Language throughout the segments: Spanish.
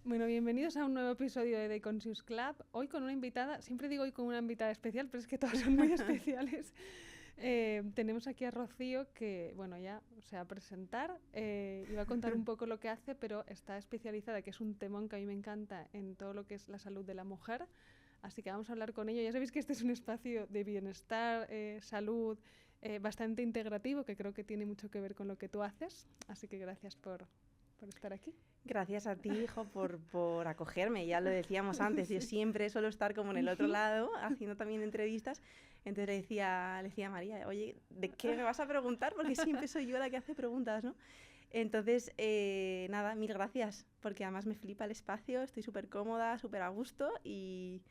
Bueno, bienvenidos a un nuevo episodio de The Conscious Club. Hoy con una invitada, siempre digo hoy con una invitada especial, pero es que todas son muy especiales. Tenemos aquí a Rocío que, bueno, ya se va a presentar y va a contar un poco lo que hace, pero está especializada, que es un temón que a mí me encanta, en todo lo que es la salud de la mujer. Así que vamos a hablar con ello. Ya sabéis que este es un espacio de bienestar, salud, bastante integrativo, que creo que tiene mucho que ver con lo que tú haces. Así que gracias por estar aquí. Gracias a ti, hijo, por acogerme. Ya lo decíamos antes, yo Sí. siempre suelo estar como en el otro lado, haciendo también entrevistas. Entonces le decía a María, oye, ¿de qué me vas a preguntar? Porque siempre soy yo la que hace preguntas, ¿no? Entonces, nada, mil gracias, porque además me flipa el espacio, estoy súper cómoda, súper a gusto y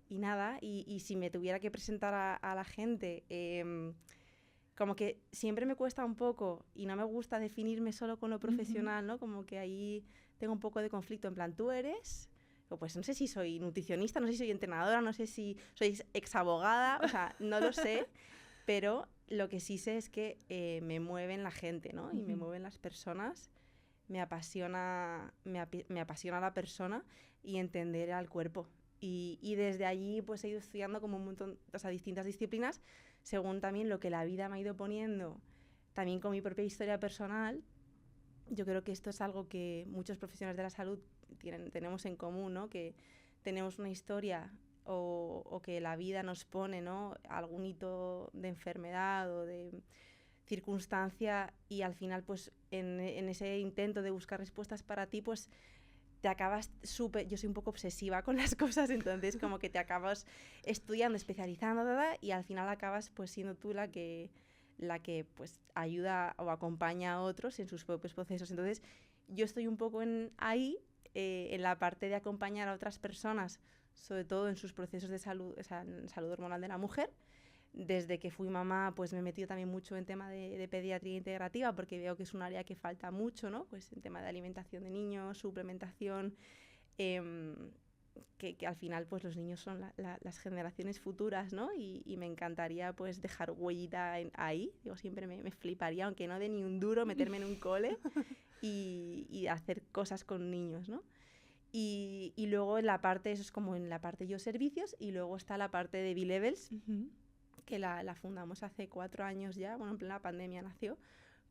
nada, y si me tuviera que presentar a la gente... como que siempre me cuesta un poco y no me gusta definirme solo con lo profesional, ¿no? Como que ahí tengo un poco de conflicto, en plan, tú eres... O pues no sé si soy nutricionista, no sé si soy entrenadora, no sé si soy exabogada, o sea, no lo sé, pero lo que sí sé es que me mueven la gente, ¿no? Y me mueven las personas, me apasiona la persona y entender al cuerpo. Y desde allí pues he ido estudiando como un montón, o sea, distintas disciplinas, según también lo que la vida me ha ido poniendo, también con mi propia historia personal. Yo creo que esto es algo que muchos profesionales de la salud tenemos en común, ¿no? Que tenemos una historia o que la vida nos pone, ¿no? Algún hito de enfermedad o de circunstancia y al final pues en ese intento de buscar respuestas para ti pues te acabas yo soy un poco obsesiva con las cosas, entonces como que te acabas estudiando, especializando, y al final acabas pues siendo tú la que pues ayuda o acompaña a otros en sus propios procesos. Entonces yo estoy un poco ahí, en la parte de acompañar a otras personas, sobre todo en sus procesos de salud, o sea, en salud hormonal de la mujer. Desde que fui mamá, pues me he metido también mucho en tema de pediatría integrativa, porque veo que es un área que falta mucho, ¿no? Pues en tema de alimentación de niños, suplementación, que al final pues los niños son las generaciones futuras, ¿no? Y me encantaría pues dejar huellita ahí. Digo, siempre me fliparía, aunque no de ni un duro, meterme en un cole y hacer cosas con niños, ¿no? Y luego en la parte, eso es como en la parte yo servicios, y luego está la parte de B-Levels, que la fundamos hace 4 años ya, bueno, en plena pandemia nació,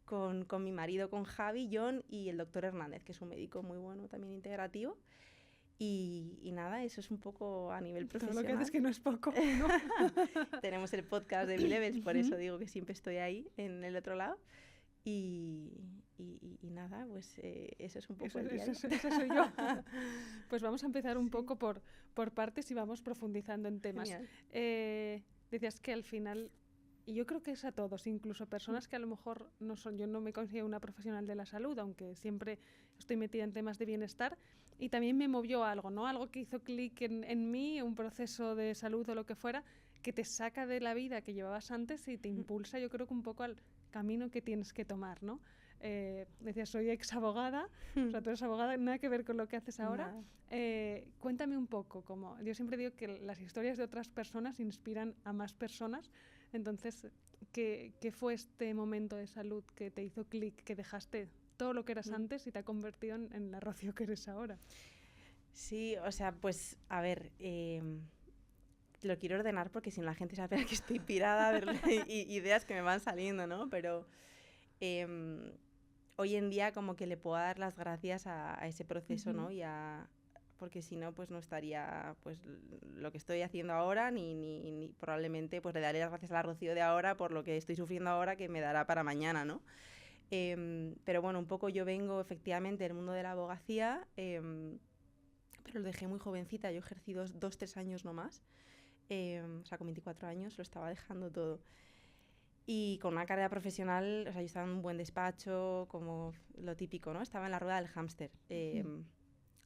con mi marido, con Javi, John y el doctor Hernández, que es un médico muy bueno, también integrativo. Y nada, eso es un poco a nivel profesional. Todo lo que haces que no es poco, ¿no? Tenemos el podcast de B-Levels, por eso digo que siempre estoy ahí, en el otro lado. Y nada, pues eso es un poco el día. Eso soy yo. Pues vamos a empezar un poco por partes y vamos profundizando en temas. Decías que al final, y yo creo que es a todos, incluso personas que a lo mejor no son, yo no me considero una profesional de la salud, aunque siempre estoy metida en temas de bienestar, y también me movió algo, ¿no? Algo que hizo clic en mí, un proceso de salud o lo que fuera, que te saca de la vida que llevabas antes y te impulsa, yo creo que un poco al camino que tienes que tomar, ¿no? Decías, soy exabogada, o sea, tú eres abogada, nada que ver con lo que haces ahora. Cuéntame un poco, como yo siempre digo que las historias de otras personas inspiran a más personas, entonces, ¿qué fue este momento de salud que te hizo clic, que dejaste todo lo que eras antes y te ha convertido en la Rocío que eres ahora? Sí, o sea, pues, a ver, lo quiero ordenar porque si no la gente se va a pensar que estoy pirada a ver ideas que me van saliendo, ¿no? Pero hoy en día como que le puedo dar las gracias a ese proceso, ¿no? Porque si no, pues no estaría pues lo que estoy haciendo ahora, ni probablemente pues le daré las gracias a la Rocío de ahora por lo que estoy sufriendo ahora, que me dará para mañana, ¿no? Pero bueno, un poco yo vengo efectivamente del mundo de la abogacía, pero lo dejé muy jovencita, yo ejercí 2-3 años nomás, o sea, con 24 años lo estaba dejando todo. Y con una carrera profesional, o sea, yo estaba en un buen despacho, como lo típico, ¿no? Estaba en la rueda del hámster.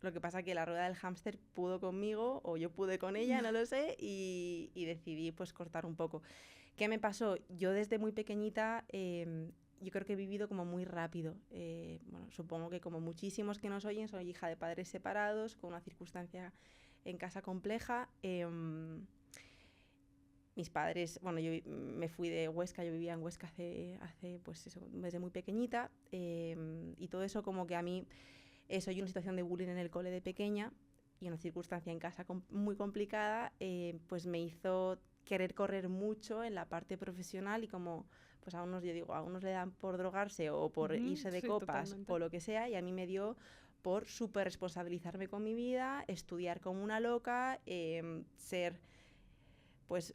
Lo que pasa que la rueda del hámster pudo conmigo, o yo pude con ella, no lo sé, y decidí pues cortar un poco. ¿Qué me pasó? Yo desde muy pequeñita, yo creo que he vivido como muy rápido. Bueno, supongo que como muchísimos que nos oyen, soy hija de padres separados, con una circunstancia en casa compleja. Mis padres, bueno, yo me fui de Huesca, yo vivía en Huesca hace pues eso, desde muy pequeñita, y todo eso como que a mí eso y una situación de bullying en el cole de pequeña y una circunstancia en casa muy complicada, pues me hizo querer correr mucho en la parte profesional y como pues a unos, yo digo, a unos le dan por drogarse o por irse de copas totalmente. o lo que sea, y a mí me dio por súper responsabilizarme con mi vida, estudiar como una loca, ser pues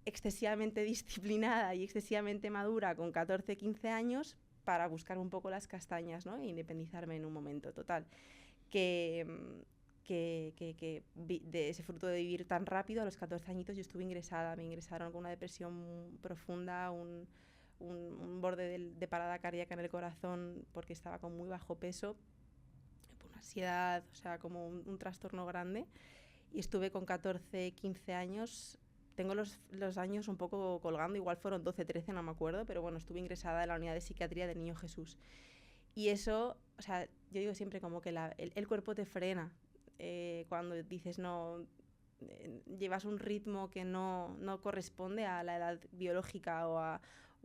excesivamente disciplinada y excesivamente madura con 14, 15 años para buscar un poco las castañas, ¿no? E independizarme en un momento total. Que de ese fruto de vivir tan rápido, a los 14 añitos yo estuve ingresada, me ingresaron con una depresión profunda, un borde de parada cardíaca en el corazón porque estaba con muy bajo peso, una ansiedad, o sea, como un trastorno grande. Y estuve con 14, 15 años, tengo los años un poco colgando, igual fueron 12, 13, no me acuerdo, pero bueno, estuve ingresada en la unidad de psiquiatría del Niño Jesús. Y eso, o sea, yo digo siempre como que el cuerpo te frena cuando dices no, llevas un ritmo que no corresponde a la edad biológica o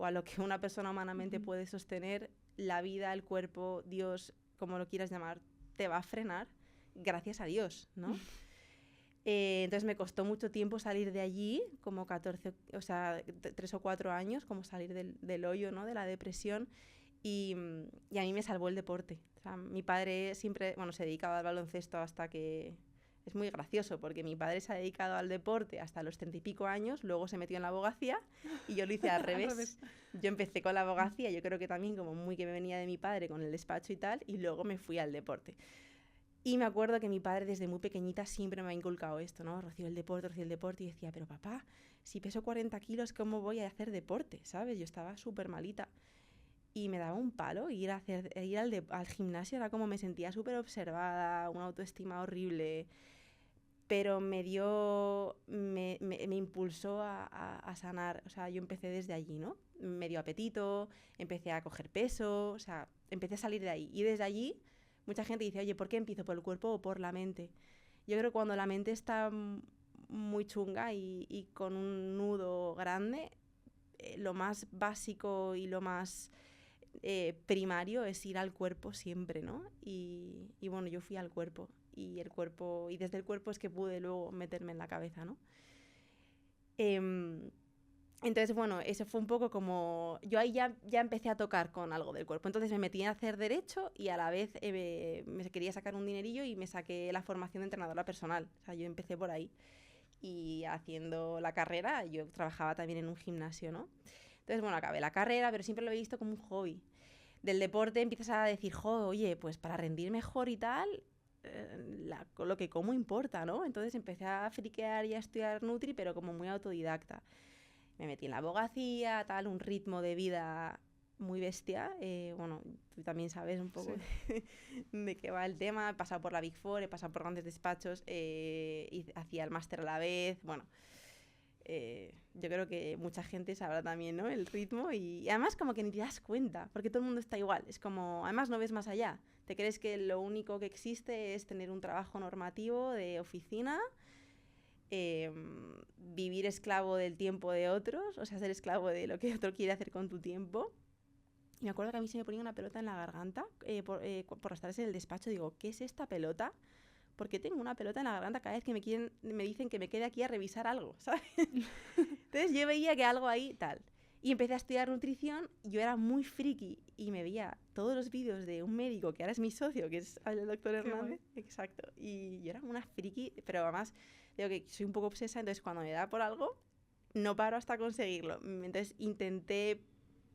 a lo que una persona humanamente puede sostener. La vida, el cuerpo, Dios, como lo quieras llamar, te va a frenar, gracias a Dios, ¿no? Entonces me costó mucho tiempo salir de allí, como 14, o sea, 3 o 4 años, como salir del hoyo, ¿no? De la depresión. Y a mí me salvó el deporte. O sea, mi padre siempre, bueno, se dedicaba al baloncesto hasta que... Es muy gracioso porque mi padre se ha dedicado al deporte hasta los 30 y pico años, luego se metió en la abogacía y yo lo hice al revés. Yo empecé con la abogacía, yo creo que también como muy que me venía de mi padre con el despacho y tal, y luego me fui al deporte. Y me acuerdo que mi padre desde muy pequeñita siempre me ha inculcado esto, ¿no? Rocío, el deporte, y decía, pero papá, si peso 40 kilos, ¿cómo voy a hacer deporte? ¿Sabes? Yo estaba súper malita. Y me daba un palo ir al gimnasio, era como me sentía súper observada, una autoestima horrible, pero me impulsó a sanar. O sea, yo empecé desde allí, ¿no? Me dio apetito, empecé a coger peso, o sea, empecé a salir de ahí. Y desde allí, mucha gente dice, oye, ¿por qué empiezo? ¿Por el cuerpo o por la mente? Yo creo que cuando la mente está muy chunga y con un nudo grande, lo más básico y lo más primario es ir al cuerpo siempre, ¿no? Y bueno, yo fui al cuerpo y desde el cuerpo es que pude luego meterme en la cabeza, ¿no? Entonces, bueno, eso fue un poco como... Yo ahí ya empecé a tocar con algo del cuerpo. Entonces me metí a hacer derecho y a la vez me quería sacar un dinerillo y me saqué la formación de entrenadora personal. O sea, yo empecé por ahí. Y haciendo la carrera, yo trabajaba también en un gimnasio, ¿no? Entonces, bueno, acabé la carrera, pero siempre lo he visto como un hobby. Del deporte empiezas a decir, oye, pues para rendir mejor y tal, lo que como importa, ¿no? Entonces empecé a friquear y a estudiar Nutri, pero como muy autodidacta. Me metí en la abogacía, tal, un ritmo de vida muy bestia. Bueno, tú también sabes un poco de qué va el tema. He pasado por la Big Four, he pasado por grandes despachos, y hacía el máster a la vez. Bueno, yo creo que mucha gente sabrá también, ¿no? El ritmo y además como que ni te das cuenta, porque todo el mundo está igual. Es como, además no ves más allá. Te crees que lo único que existe es tener un trabajo normativo de oficina, vivir esclavo del tiempo de otros, o sea, ser esclavo de lo que otro quiere hacer con tu tiempo. Y me acuerdo que a mí se me ponía una pelota en la garganta por las tardes en el despacho. Digo, ¿qué es esta pelota? Porque tengo una pelota en la garganta cada vez que me dicen que me quede aquí a revisar algo, ¿sabes? Entonces yo veía que algo ahí tal. Y empecé a estudiar nutrición. Yo era muy friki y me veía todos los vídeos de un médico que ahora es mi socio, que es el doctor Hernández. Exacto. Y yo era una friki, pero además digo que soy un poco obsesa, entonces cuando me da por algo, no paro hasta conseguirlo. Entonces intenté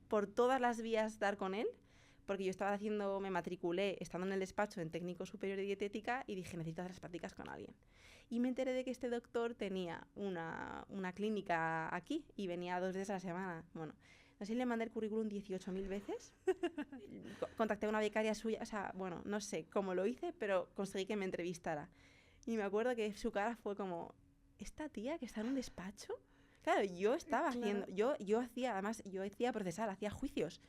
por todas las vías dar con él, porque yo me matriculé estando en el despacho en técnico superior de dietética y dije, necesito hacer las prácticas con alguien. Y me enteré de que este doctor tenía una clínica aquí y venía 2 veces a la semana. Bueno, no sé si le mandé el currículum 18.000 veces. Contacté a una becaria suya, o sea, bueno, no sé cómo lo hice, pero conseguí que me entrevistara. Y me acuerdo que su cara fue como, ¿esta tía que está en un despacho? Claro, yo estaba haciendo, yo hacía procesar, hacía juicios.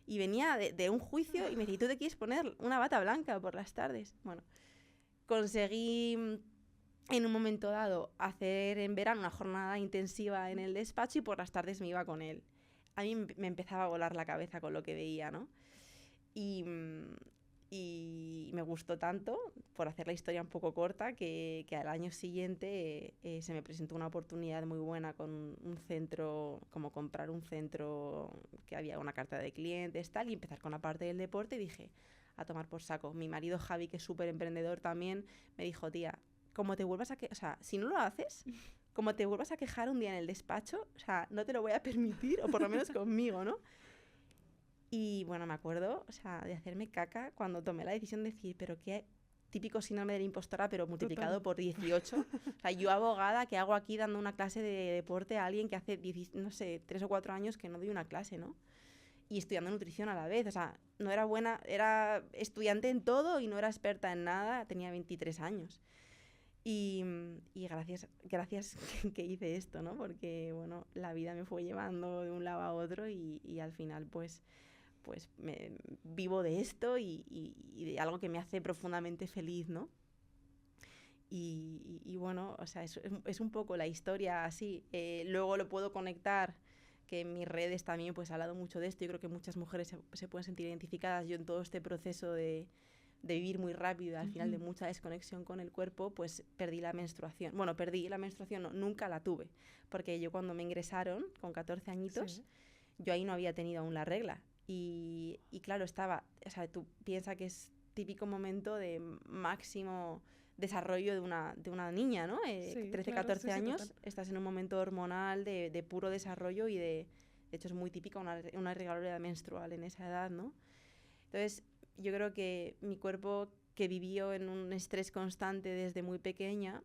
Y venía de un juicio y me decía, ¿tú te quieres poner una bata blanca por las tardes? Bueno, conseguí en un momento dado hacer en verano una jornada intensiva en el despacho y por las tardes me iba con él. A mí me empezaba a volar la cabeza con lo que veía, ¿no? Y Y me gustó tanto, por hacer la historia un poco corta, que al año siguiente se me presentó una oportunidad muy buena con un centro, como comprar un centro que había una carta de clientes, tal, y empezar con la parte del deporte. Y dije, a tomar por saco. Mi marido Javi, que es súper emprendedor también, me dijo, tía, como te vuelvas o sea, si no lo haces, como te vuelvas a quejar un día en el despacho, o sea, no te lo voy a permitir, o por lo menos conmigo, ¿no? Y bueno, me acuerdo, o sea, de hacerme caca cuando tomé la decisión de decir, pero qué típico síndrome de la impostora, pero multiplicado por 18. O sea, yo abogada, ¿qué hago aquí dando una clase de deporte a alguien que hace, no sé, 3 o 4 años que no doy una clase, ¿no? Y estudiando nutrición a la vez, o sea, no era buena, era estudiante en todo y no era experta en nada, tenía 23 años. Y gracias que hice esto, ¿no? Porque, bueno, la vida me fue llevando de un lado a otro y al final, pues vivo de esto y de algo que me hace profundamente feliz, ¿no? Y bueno, o sea, es un poco la historia así. Luego lo puedo conectar, que en mis redes también pues he hablado mucho de esto. Yo creo que muchas mujeres se pueden sentir identificadas. Yo en todo este proceso de vivir muy rápido, al final de mucha desconexión con el cuerpo, pues perdí la menstruación. Bueno, perdí la menstruación, no, nunca la tuve, porque yo cuando me ingresaron, con 14 añitos, yo ahí no había tenido aún la regla. Y claro, estaba, o sea, tú piensas que es típico momento de máximo desarrollo de una niña, ¿no? 13, claro, 14 años, total. Estás en un momento hormonal de puro desarrollo y de hecho es muy típica una irregularidad menstrual en esa edad, ¿no? Entonces, yo creo que mi cuerpo, que vivió en un estrés constante desde muy pequeña,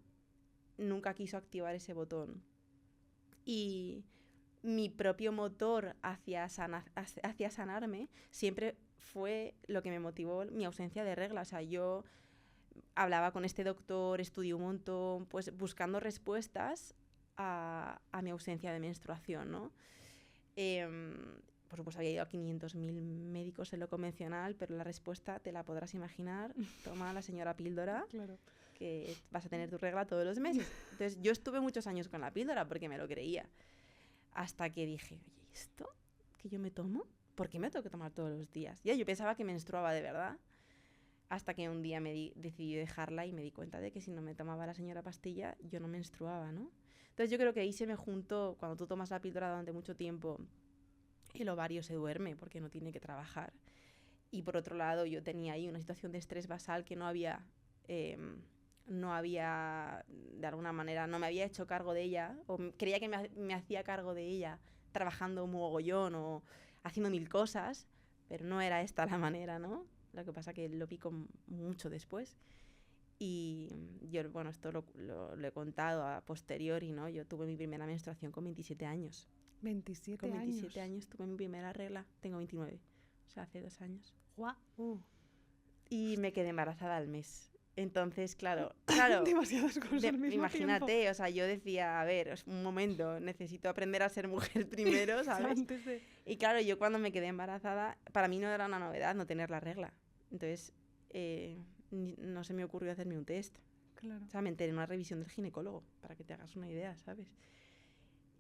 nunca quiso activar ese botón. Y mi propio motor hacia sanarme siempre fue lo que me motivó mi ausencia de regla. O sea, yo hablaba con este doctor, estudié un montón, pues buscando respuestas a mi ausencia de menstruación, ¿no? Por supuesto, había ido a 500.000 médicos en lo convencional, pero la respuesta te la podrás imaginar. Toma la señora píldora, claro, que vas a tener tu regla todos los meses. Entonces, yo estuve muchos años con la píldora porque me lo creía. Hasta que dije, oye, ¿esto que yo me tomo? ¿Por qué me tengo que tomar todos los días? Ya, yo pensaba que menstruaba de verdad. Hasta que un día decidí dejarla y me di cuenta de que si no me tomaba la señora pastilla, yo no menstruaba, ¿no? Entonces yo creo que ahí se me juntó, cuando tú tomas la píldora durante mucho tiempo, el ovario se duerme porque no tiene que trabajar. Y por otro lado, yo tenía ahí una situación de estrés basal que no había, de alguna manera, no me había hecho cargo de ella, o creía que me hacía cargo de ella trabajando un mogollón o haciendo 1000 cosas, pero no era esta la manera, ¿no? Lo que pasa que lo vi mucho después. Y yo, bueno, esto lo he contado a posteriori, ¿no? Yo tuve mi primera menstruación con 27 años. 27 con 27 años tuve mi primera regla. Tengo 29, o sea, hace 2 años. ¡Guau! Y me quedé embarazada al mes. Entonces, claro. Demasiadas cosas al mismo imagínate, tiempo. O sea, yo decía, a ver, un momento, necesito aprender a ser mujer primero, ¿sabes? Y claro, yo cuando me quedé embarazada, para mí no era una novedad no tener la regla. Entonces, no se me ocurrió hacerme un test. Claro. O sea, me enteré en una revisión del ginecólogo, para que te hagas una idea, ¿sabes?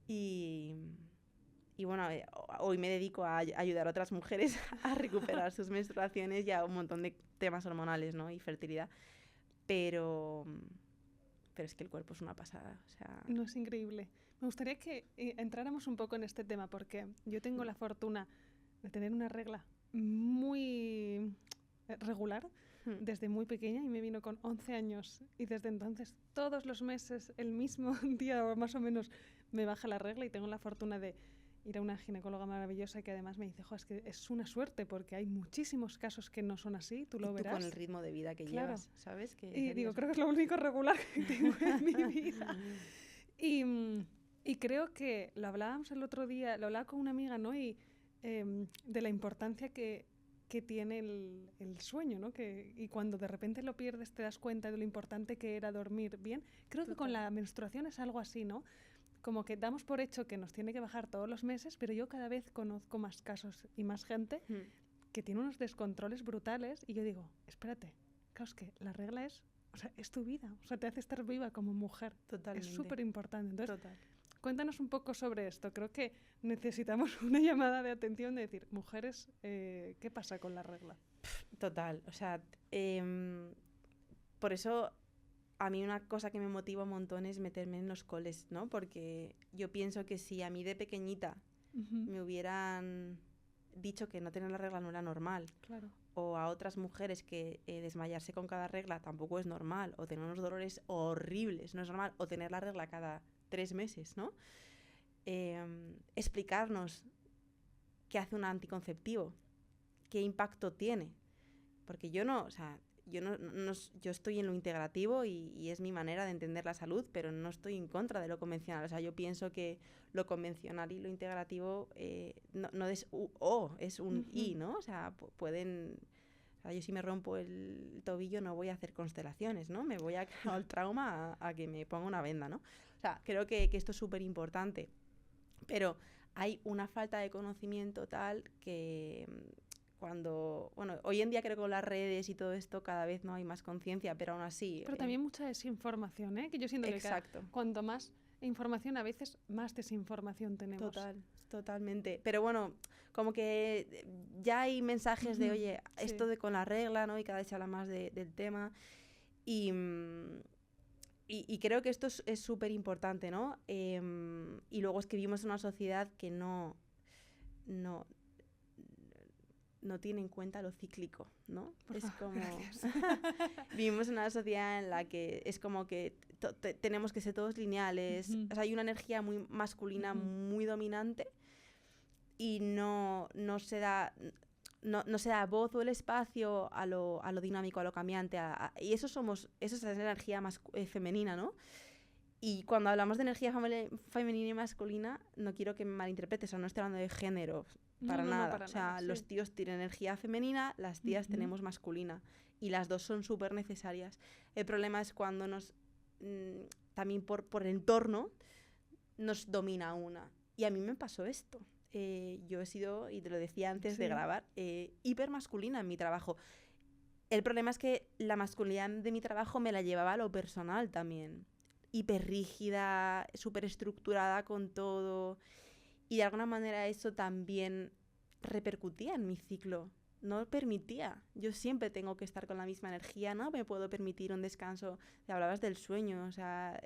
Y bueno, hoy me dedico a ayudar a otras mujeres a recuperar sus menstruaciones y a un montón de temas hormonales, ¿no? Y fertilidad. Pero es que el cuerpo es una pasada. O sea... No, es increíble. Me gustaría que entráramos un poco en este tema porque yo tengo la fortuna de tener una regla muy regular desde muy pequeña y me vino con 11 años y desde entonces todos los meses el mismo día o más o menos me baja la regla y tengo la fortuna de ir a una ginecóloga maravillosa que además me dice, es que es una suerte porque hay muchísimos casos que no son así, tú lo verás. Con el ritmo de vida que llevas, ¿sabes? Y digo, creo que es lo único regular que tengo en mi vida. Y creo que lo hablábamos el otro día, lo hablaba con una amiga, ¿no? Y de la importancia que tiene el sueño, ¿no? Y cuando de repente lo pierdes te das cuenta de lo importante que era dormir bien. Creo que con la menstruación es algo así, ¿no? Como que damos por hecho que nos tiene que bajar todos los meses, pero yo cada vez conozco más casos y más gente que tiene unos descontroles brutales y yo digo, espérate, claro, es que la regla es tu vida, o sea, te hace estar viva como mujer. Totalmente. Es súper importante. Entonces, cuéntanos un poco sobre esto. Creo que necesitamos una llamada de atención de decir, mujeres, ¿qué pasa con la regla? Total, o sea, por eso a mí una cosa que me motiva un montón es meterme en los coles, ¿no? Porque yo pienso que si a mí de pequeñita me hubieran dicho que no tener la regla no era normal, Claro. o a otras mujeres que desmayarse con cada regla tampoco es normal, o tener unos dolores horribles no es normal, o tener la regla cada 3 meses, ¿no? Explicarnos qué hace un anticonceptivo, qué impacto tiene, porque yo no, o sea, yo estoy en lo integrativo y es mi manera de entender la salud, pero no estoy en contra de lo convencional. O sea, yo pienso que lo convencional y lo integrativo no es O, es un I, ¿no? O sea, pueden... O sea, yo si me rompo el tobillo no voy a hacer constelaciones, ¿no? Me voy a quedar el trauma a que me ponga una venda, ¿no? O sea, creo que esto es súper importante. Pero hay una falta de conocimiento tal que cuando... Bueno, hoy en día creo que con las redes y todo esto cada vez no hay más conciencia, pero aún así... Pero también mucha desinformación, ¿eh? Que yo siento que cuanto más información, a veces más desinformación tenemos. Totalmente. Pero bueno, como que ya hay mensajes de, oye, esto de con la regla, ¿no? Y cada vez se habla más del tema. Y creo que esto es súper importante, ¿no? Y luego es que vivimos en una sociedad que no tiene en cuenta lo cíclico, ¿no? Es como... Vivimos en una sociedad en la que es como que tenemos que ser todos lineales. O sea, hay una energía muy masculina, muy dominante y no se da... No se da voz o el espacio a lo dinámico, a lo cambiante. Y eso es energía más femenina, ¿no? Y cuando hablamos de energía femenina y masculina, no quiero que me malinterpretes, o sea, no estoy hablando de género, para nada. O sea, los tíos tienen energía femenina, las tías tenemos masculina. Y las dos son súper necesarias. El problema es cuando también por el entorno, nos domina una. Y a mí me pasó esto. Yo he sido, y te lo decía antes de grabar, hipermasculina en mi trabajo. El problema es que la masculinidad de mi trabajo me la llevaba a lo personal también. Hiperrígida, súper estructurada con todo. Y de alguna manera eso también repercutía en mi ciclo. No permitía. Yo siempre tengo que estar con la misma energía, no me puedo permitir un descanso. Te hablabas del sueño, o sea,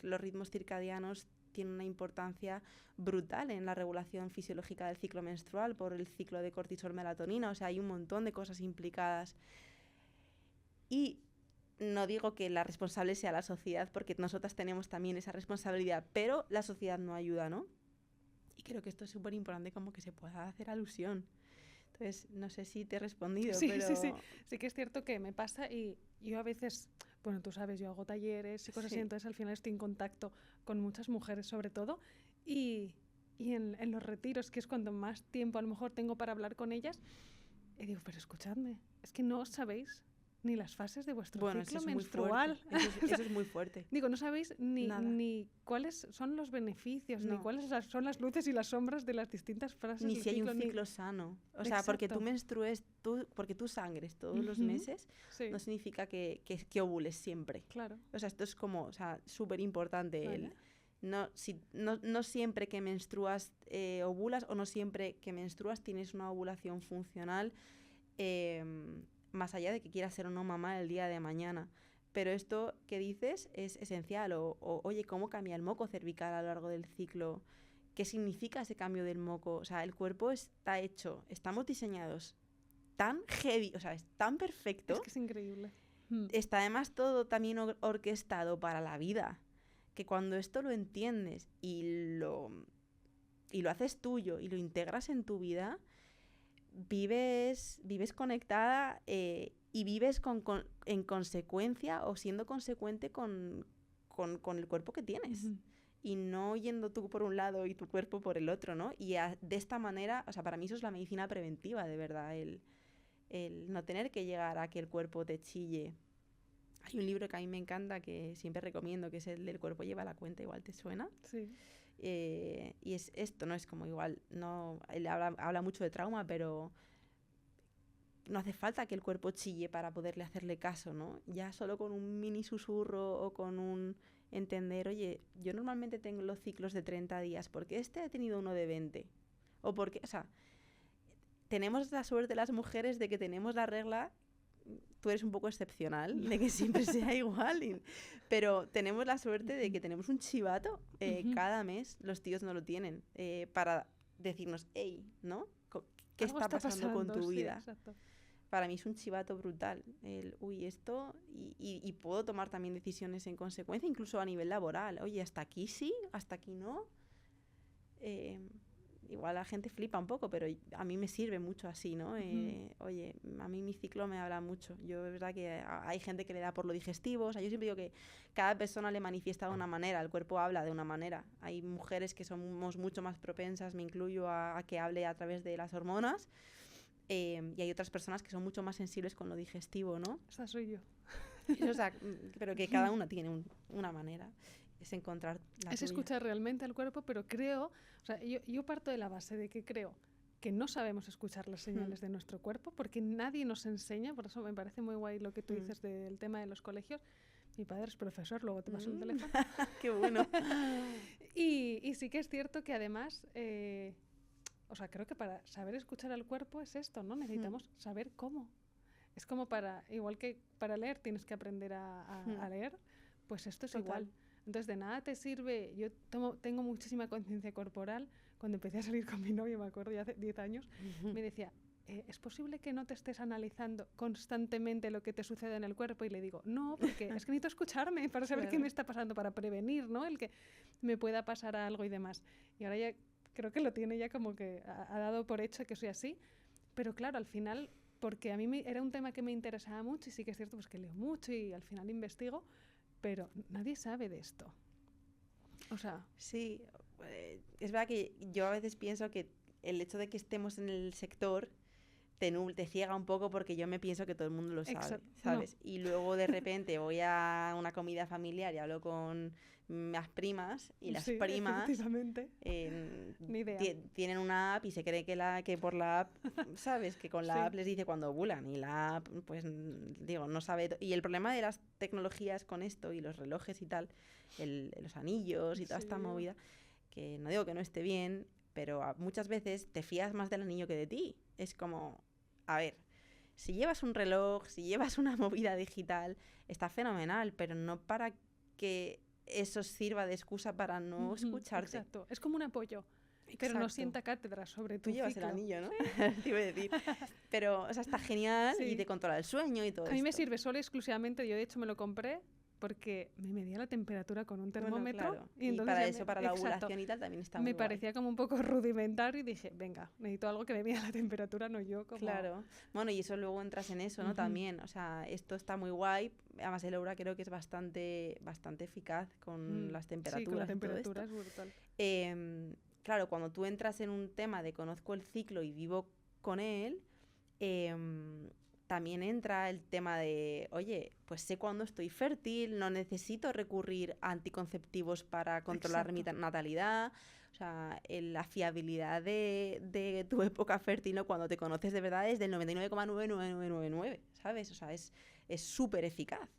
los ritmos circadianos tienen una importancia brutal en la regulación fisiológica del ciclo menstrual por el ciclo de cortisol-melatonina. O sea, hay un montón de cosas implicadas. Y no digo que la responsable sea la sociedad, porque nosotras tenemos también esa responsabilidad, pero la sociedad no ayuda, ¿no? Y creo que esto es súper importante como que se pueda hacer alusión. Entonces, no sé si te he respondido, pero... Sí. Sí que es cierto que me pasa y yo a veces... Bueno, tú sabes, yo hago talleres y cosas así, entonces al final estoy en contacto con muchas mujeres sobre todo y en los retiros, que es cuando más tiempo a lo mejor tengo para hablar con ellas, y digo, pero escuchadme, es que no sabéis ni las fases de vuestro ciclo menstrual. Eso es muy fuerte. Digo, no sabéis ni cuáles son los beneficios, ni cuáles son las luces y las sombras de las distintas fases ni del si ciclo. Hay un ciclo sano. O sea, porque tú menstrues, porque tú sangres todos los meses, no significa que ovules siempre. Claro. O sea, esto es como, o sea, súper importante. Vale. No siempre que menstruas ovulas, o no siempre que menstruas tienes una ovulación funcional, más allá de que quieras ser o no mamá el día de mañana. Pero esto que dices es esencial. Oye, ¿cómo cambia el moco cervical a lo largo del ciclo? ¿Qué significa ese cambio del moco? O sea, el cuerpo está hecho, estamos diseñados tan heavy, o sea, es tan perfecto. Es que es increíble. Está además todo también orquestado para la vida. Que cuando esto lo entiendes y lo haces tuyo y lo integras en tu vida, vives conectada y vives en consecuencia o siendo consecuente con el cuerpo que tienes. Y no yendo tú por un lado y tu cuerpo por el otro, ¿no? Y de esta manera, o sea, para mí eso es la medicina preventiva, de verdad, el no tener que llegar a que el cuerpo te chille. Hay un libro que a mí me encanta, que siempre recomiendo, que es el del cuerpo lleva la cuenta, igual te suena. Sí. Y es esto, ¿no? Es como igual, no, él habla mucho de trauma, pero no hace falta que el cuerpo chille para poderle hacerle caso, ¿no? Ya solo con un mini susurro o con un entender, oye, yo normalmente tengo los ciclos de 30 días, ¿por qué este ha tenido uno de 20? O porque, o sea, tenemos la suerte las mujeres de que tenemos la regla, tú eres un poco excepcional, de que siempre sea igual, pero tenemos la suerte de que tenemos un chivato cada mes, los tíos no lo tienen, para decirnos, hey, ¿no? ¿Qué está pasando con tu vida? Exacto. Para mí es un chivato brutal, esto, y puedo tomar también decisiones en consecuencia, incluso a nivel laboral. Oye, hasta aquí sí, hasta aquí no. Igual la gente flipa un poco, pero a mí me sirve mucho así, ¿no? Oye, a mí mi ciclo me habla mucho. Yo, es verdad que hay gente que le da por lo digestivo. O sea, yo siempre digo que cada persona le manifiesta de una manera, el cuerpo habla de una manera. Hay mujeres que somos mucho más propensas, me incluyo, a que hable a través de las hormonas. Y hay otras personas que son mucho más sensibles con lo digestivo, ¿no? Esa soy yo. O sea, pero que cada una tiene una manera. Es encontrar la Es tuya. escuchar realmente al cuerpo, pero creo, o sea, yo parto de la base de que creo que no sabemos escuchar las señales de nuestro cuerpo porque nadie nos enseña, por eso me parece muy guay lo que tú dices del tema de los colegios. Mi padre es profesor, luego te paso un teléfono. ¡Qué bueno! y sí que es cierto que además, o sea, creo que para saber escuchar al cuerpo es esto, ¿no? Necesitamos saber cómo. Es como igual que para leer tienes que aprender a leer, pues esto es igual. Entonces, de nada te sirve. Yo tengo muchísima conciencia corporal. Cuando empecé a salir con mi novio, me acuerdo, ya hace 10 años, me decía, ¿es posible que no te estés analizando constantemente lo que te sucede en el cuerpo? Y le digo, no, porque es que necesito escucharme para saber qué me está pasando, para prevenir, ¿no? El que me pueda pasar algo y demás. Y ahora ya creo que lo tiene ya como que ha dado por hecho que soy así. Pero claro, al final, porque a mí era un tema que me interesaba mucho y sí que es cierto pues, que leo mucho y al final investigo, pero nadie sabe de esto. O sea... Sí, es verdad que yo a veces pienso que el hecho de que estemos en el sector te ciega un poco porque yo me pienso que todo el mundo lo sabe, ¿sabes? No. Y luego de repente voy a una comida familiar y hablo con las primas y las primas Ni idea. Tienen una app y se cree que por la app, ¿sabes? Que con la app les dice cuando ovulan y la app, pues digo, no sabe. Y el problema de las tecnologías con esto y los relojes y tal, los anillos y toda esta movida, que no digo que no esté bien, pero muchas veces te fías más del anillo que de ti. Es como, a ver, si llevas un reloj, si llevas una movida digital, está fenomenal, pero no para que eso sirva de excusa para no escucharte. Exacto, es como un apoyo, pero no sienta cátedra sobre tu Tú llevas ciclo. El anillo, ¿no? Te iba a decir. Pero, o sea, está genial y te controla el sueño y todo eso. A mí me sirve solo y exclusivamente, yo de hecho me lo compré porque me medía la temperatura con un termómetro. Bueno, claro. Y para eso, para la ovulación y tal, también está muy Me guay. parecía como un poco rudimentario y dije, venga, necesito algo que me mida la temperatura, no yo. Como... Claro. Bueno, y eso luego entras en eso, ¿no? También, o sea, esto está muy guay. Además, el Oura creo que es bastante eficaz con las temperaturas. Sí, con la temperatura es brutal. Claro, cuando tú entras en un tema de conozco el ciclo y vivo con él, también entra el tema de, oye, pues sé cuándo estoy fértil, no necesito recurrir a anticonceptivos para controlar mi natalidad. O sea, la fiabilidad de tu época fértil, ¿no? Cuando te conoces de verdad es del 99,99999, ¿sabes? O sea, es súper eficaz.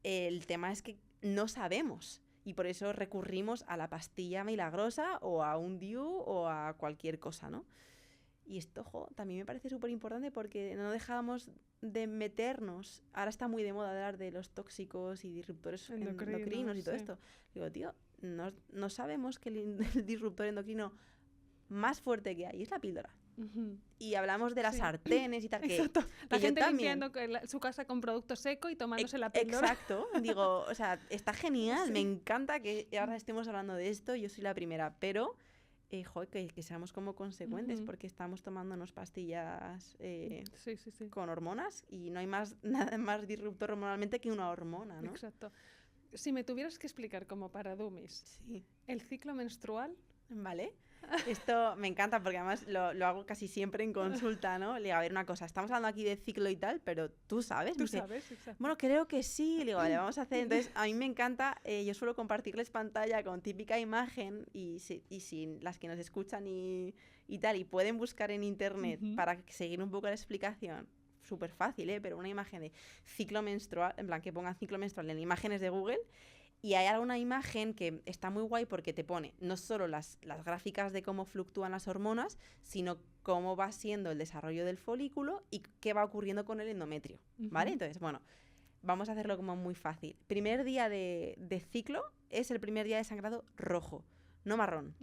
El tema es que no sabemos y por eso recurrimos a la pastilla milagrosa o a un DIU o a cualquier cosa, ¿no? Y esto, también me parece súper importante porque no dejamos de meternos. Ahora está muy de moda hablar de los tóxicos y disruptores endocrinos y todo esto. Digo, tío, no sabemos que el disruptor endocrino más fuerte que hay es la píldora. Y hablamos de las sartenes y tal. Exacto. La gente limpiando su casa con producto seco y tomándose la píldora. Exacto. Digo, o sea, está genial. Me encanta que ahora estemos hablando de esto. Yo soy la primera, pero... que seamos como consecuentes porque estamos tomándonos pastillas con hormonas y no hay nada más disruptor hormonalmente que una hormona, ¿no? Exacto. Si me tuvieras que explicar como para dummies el ciclo menstrual... Vale. Esto me encanta porque además lo hago casi siempre en consulta, ¿no? Le digo, a ver, una cosa, estamos hablando aquí de ciclo y tal, pero ¿tú sabes? Tú sabes, exacto. Bueno, creo que sí. Le digo, vale, vamos a hacer. Entonces, a mí me encanta, yo suelo compartirles pantalla con típica imagen y si las que nos escuchan y tal, y pueden buscar en internet para seguir un poco la explicación, súper fácil, pero una imagen de ciclo menstrual, en plan, que pongan ciclo menstrual en imágenes de Google, Y hay alguna imagen que está muy guay porque te pone no solo las gráficas de cómo fluctúan las hormonas, sino cómo va siendo el desarrollo del folículo y qué va ocurriendo con el endometrio, ¿vale? Entonces, bueno, vamos a hacerlo como muy fácil. Primer día de ciclo es el primer día de sangrado rojo, no marrón.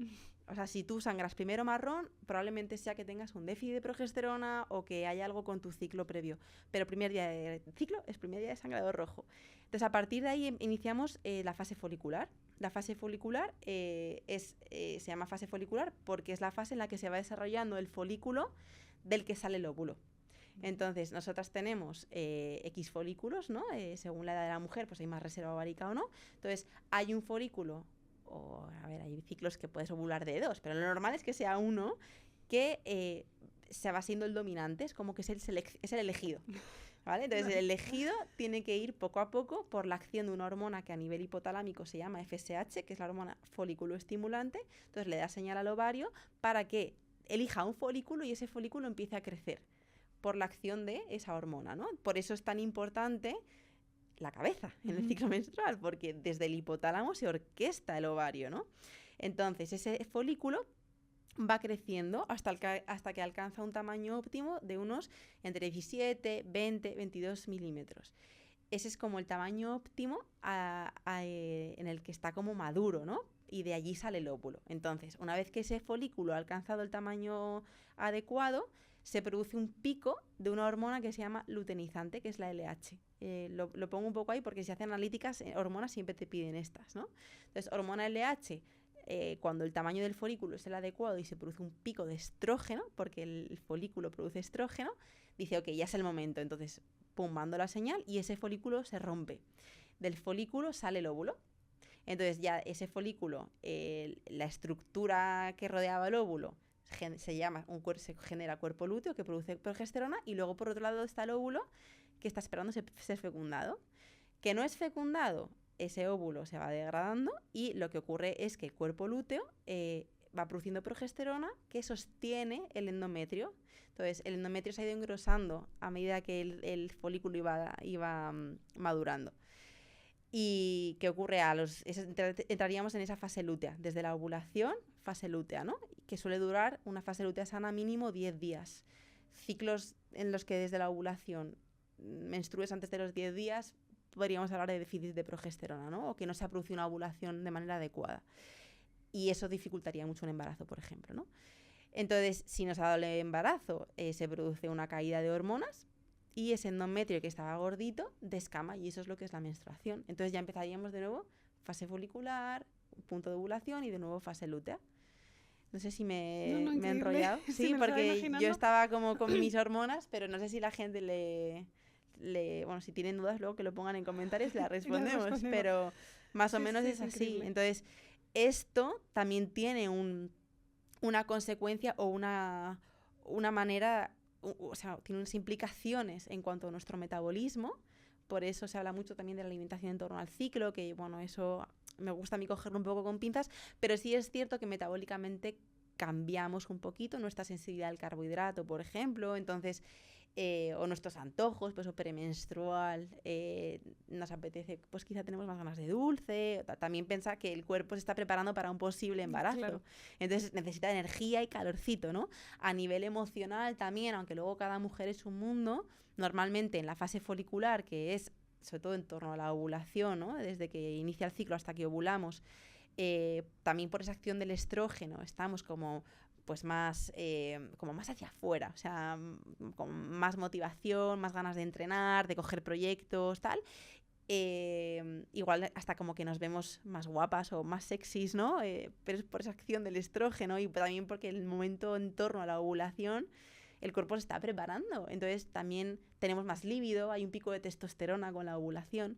O sea, si tú sangras primero marrón, probablemente sea que tengas un déficit de progesterona o que haya algo con tu ciclo previo. Pero primer día de ciclo es primer día de sangrado rojo. Entonces, a partir de ahí iniciamos la fase folicular. La fase folicular se llama fase folicular porque es la fase en la que se va desarrollando el folículo del que sale el óvulo. Entonces, nosotras tenemos X folículos, ¿no? Según la edad de la mujer, pues hay más reserva ovárica o no. Entonces, hay un folículo, o a ver, hay ciclos que puedes ovular de 2, pero lo normal es que sea uno que se va siendo el dominante, es como que es el elegido. ¿Vale? Entonces, el elegido tiene que ir poco a poco por la acción de una hormona que a nivel hipotalámico se llama FSH, que es la hormona folículo estimulante. Entonces, le da señal al ovario para que elija un folículo y ese folículo empiece a crecer por la acción de esa hormona, ¿no? Por eso es tan importante la cabeza en el ciclo menstrual, porque desde el hipotálamo se orquesta el ovario, ¿no? Entonces, ese folículo va creciendo hasta que alcanza un tamaño óptimo de unos entre 17, 20, 22 milímetros. Ese es como el tamaño óptimo en el que está como maduro, ¿no? Y de allí sale el óvulo. Entonces, una vez que ese folículo ha alcanzado el tamaño adecuado, se produce un pico de una hormona que se llama luteinizante, que es la LH. Lo pongo un poco ahí porque si hacen analíticas, hormonas siempre te piden estas, ¿no? Entonces, hormona LH, cuando el tamaño del folículo es el adecuado y se produce un pico de estrógeno, porque el folículo produce estrógeno, dice, ok, ya es el momento. Entonces, pum, mando la señal y ese folículo se rompe. Del folículo sale el óvulo. Entonces, ya ese folículo, la estructura que rodeaba el óvulo, se genera cuerpo lúteo que produce progesterona y luego por otro lado está el óvulo que está esperando ser fecundado. Que no es fecundado, ese óvulo se va degradando y lo que ocurre es que el cuerpo lúteo va produciendo progesterona que sostiene el endometrio. Entonces el endometrio se ha ido engrosando a medida que el folículo iba madurando. ¿Y qué ocurre? Entraríamos en esa fase lútea, desde la ovulación, fase lútea, ¿no? Que suele durar una fase lútea sana mínimo 10 días. Ciclos en los que desde la ovulación menstrues antes de los 10 días, podríamos hablar de déficit de progesterona, ¿no? O que no se ha producido una ovulación de manera adecuada. Y eso dificultaría mucho un embarazo, por ejemplo, ¿no? Entonces, si nos ha dado el embarazo, se produce una caída de hormonas, y ese endometrio que estaba gordito descama y eso es lo que es la menstruación. Entonces ya empezaríamos de nuevo fase folicular, punto de ovulación y de nuevo fase lútea. No sé si me he enrollado. Sí, porque yo estaba como con mis hormonas, pero no sé si la gente bueno, si tienen dudas luego que lo pongan en comentarios, las respondemos, pero más o menos es así. Increíble. Entonces, esto también tiene una consecuencia o una manera, o sea, tiene unas implicaciones en cuanto a nuestro metabolismo. Por eso se habla mucho también de la alimentación en torno al ciclo, que bueno, eso me gusta a mí cogerlo un poco con pinzas, pero sí es cierto que metabólicamente cambiamos un poquito nuestra sensibilidad al carbohidrato, por ejemplo, entonces, o nuestros antojos, pues o premenstrual, nos apetece, pues quizá tenemos más ganas de dulce, también piensa que el cuerpo se está preparando para un posible embarazo, claro. Entonces necesita energía y calorcito, ¿no? A nivel emocional también, aunque luego cada mujer es un mundo, normalmente en la fase folicular, que es sobre todo en torno a la ovulación, ¿no? Desde que inicia el ciclo hasta que ovulamos, también por esa acción del estrógeno estamos como pues más hacia afuera, o sea, con más motivación, más ganas de entrenar, de coger proyectos, tal. Igual hasta como que nos vemos más guapas o más sexys, ¿no? Pero es por esa acción del estrógeno y también porque el momento en torno a la ovulación el cuerpo se está preparando, entonces también tenemos más líbido, hay un pico de testosterona con la ovulación.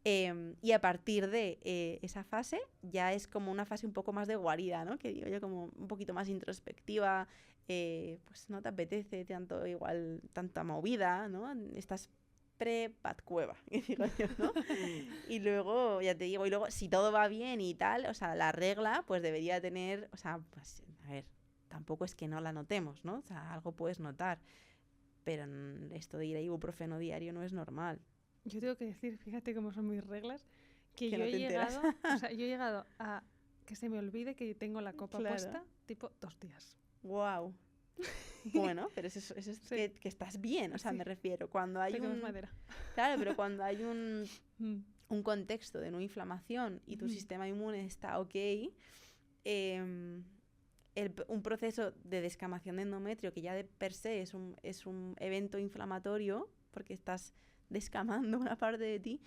Y a partir de esa fase ya es como una fase un poco más de guarida, ¿no? Que digo yo, como un poquito más introspectiva, pues no te apetece tanto igual tanta movida, ¿no? Estás pre-patcueva, digo yo, ¿no? Y luego, ya te digo, y luego si todo va bien y tal, o sea, la regla pues debería tener, o sea, pues a ver, tampoco es que no la notemos, ¿no? O sea, algo puedes notar, pero esto de ir a ibuprofeno diario no es normal. Yo tengo que decir, fíjate cómo son mis reglas, que no yo te enteras. he llegado a que se me olvide que tengo la copa puesta, tipo 2 días. Wow. Bueno, pero eso es Sí. que estás bien, o sea, Sí. me refiero. Cuando hay Tenemos madera. Claro, pero cuando hay Mm. un contexto de no inflamación y tu Ujú. sistema inmune está ok, em, un proceso de descamación de endometrio que ya de per se es un evento inflamatorio, porque estás descamando una parte de ti,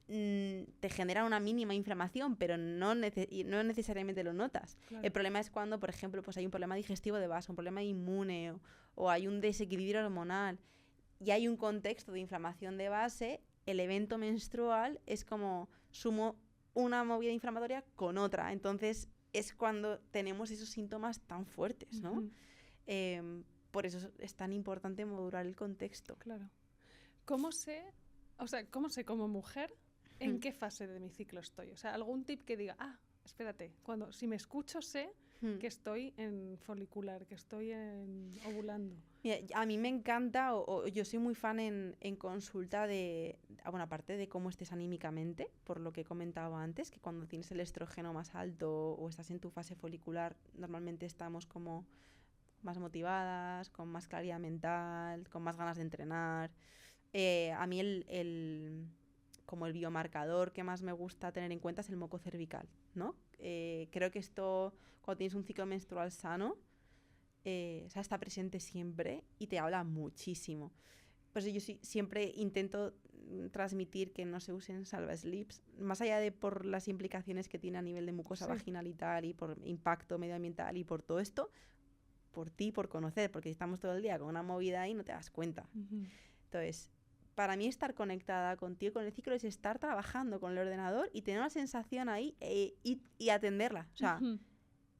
te genera una mínima inflamación, pero no necesariamente lo notas. Claro. El problema es cuando, por ejemplo, pues hay un problema digestivo de base, un problema inmune o hay un desequilibrio hormonal y hay un contexto de inflamación de base. El evento menstrual es como sumo una movida inflamatoria con otra. Entonces es cuando tenemos esos síntomas tan fuertes, ¿no? Ujú. Por eso es tan importante modular el contexto. Claro. ¿Cómo sé como mujer en qué fase de mi ciclo estoy? O sea, algún tip que diga, espérate, si me escucho sé que estoy en folicular, que estoy ovulando. Mira, a mí me encanta, yo soy muy fan en consulta bueno, aparte de cómo estés anímicamente, por lo que he comentado antes, que cuando tienes el estrógeno más alto o estás en tu fase folicular, normalmente estamos como más motivadas, con más claridad mental, con más ganas de entrenar. A mí como el biomarcador que más me gusta tener en cuenta es el moco cervical, ¿no? Creo que esto, cuando tienes un ciclo menstrual sano, o sea, está presente siempre y te habla muchísimo. Pues yo siempre intento transmitir que no se usen salva-slips, más allá de por las implicaciones que tiene a nivel de mucosa vaginal y tal, y por impacto medioambiental y por todo esto, por ti, por conocer, porque estamos todo el día con una movida ahí y no te das cuenta. Uh-huh. Entonces, para mí estar conectada contigo, con el ciclo, es estar trabajando con el ordenador y tener una sensación ahí y atenderla. O sea,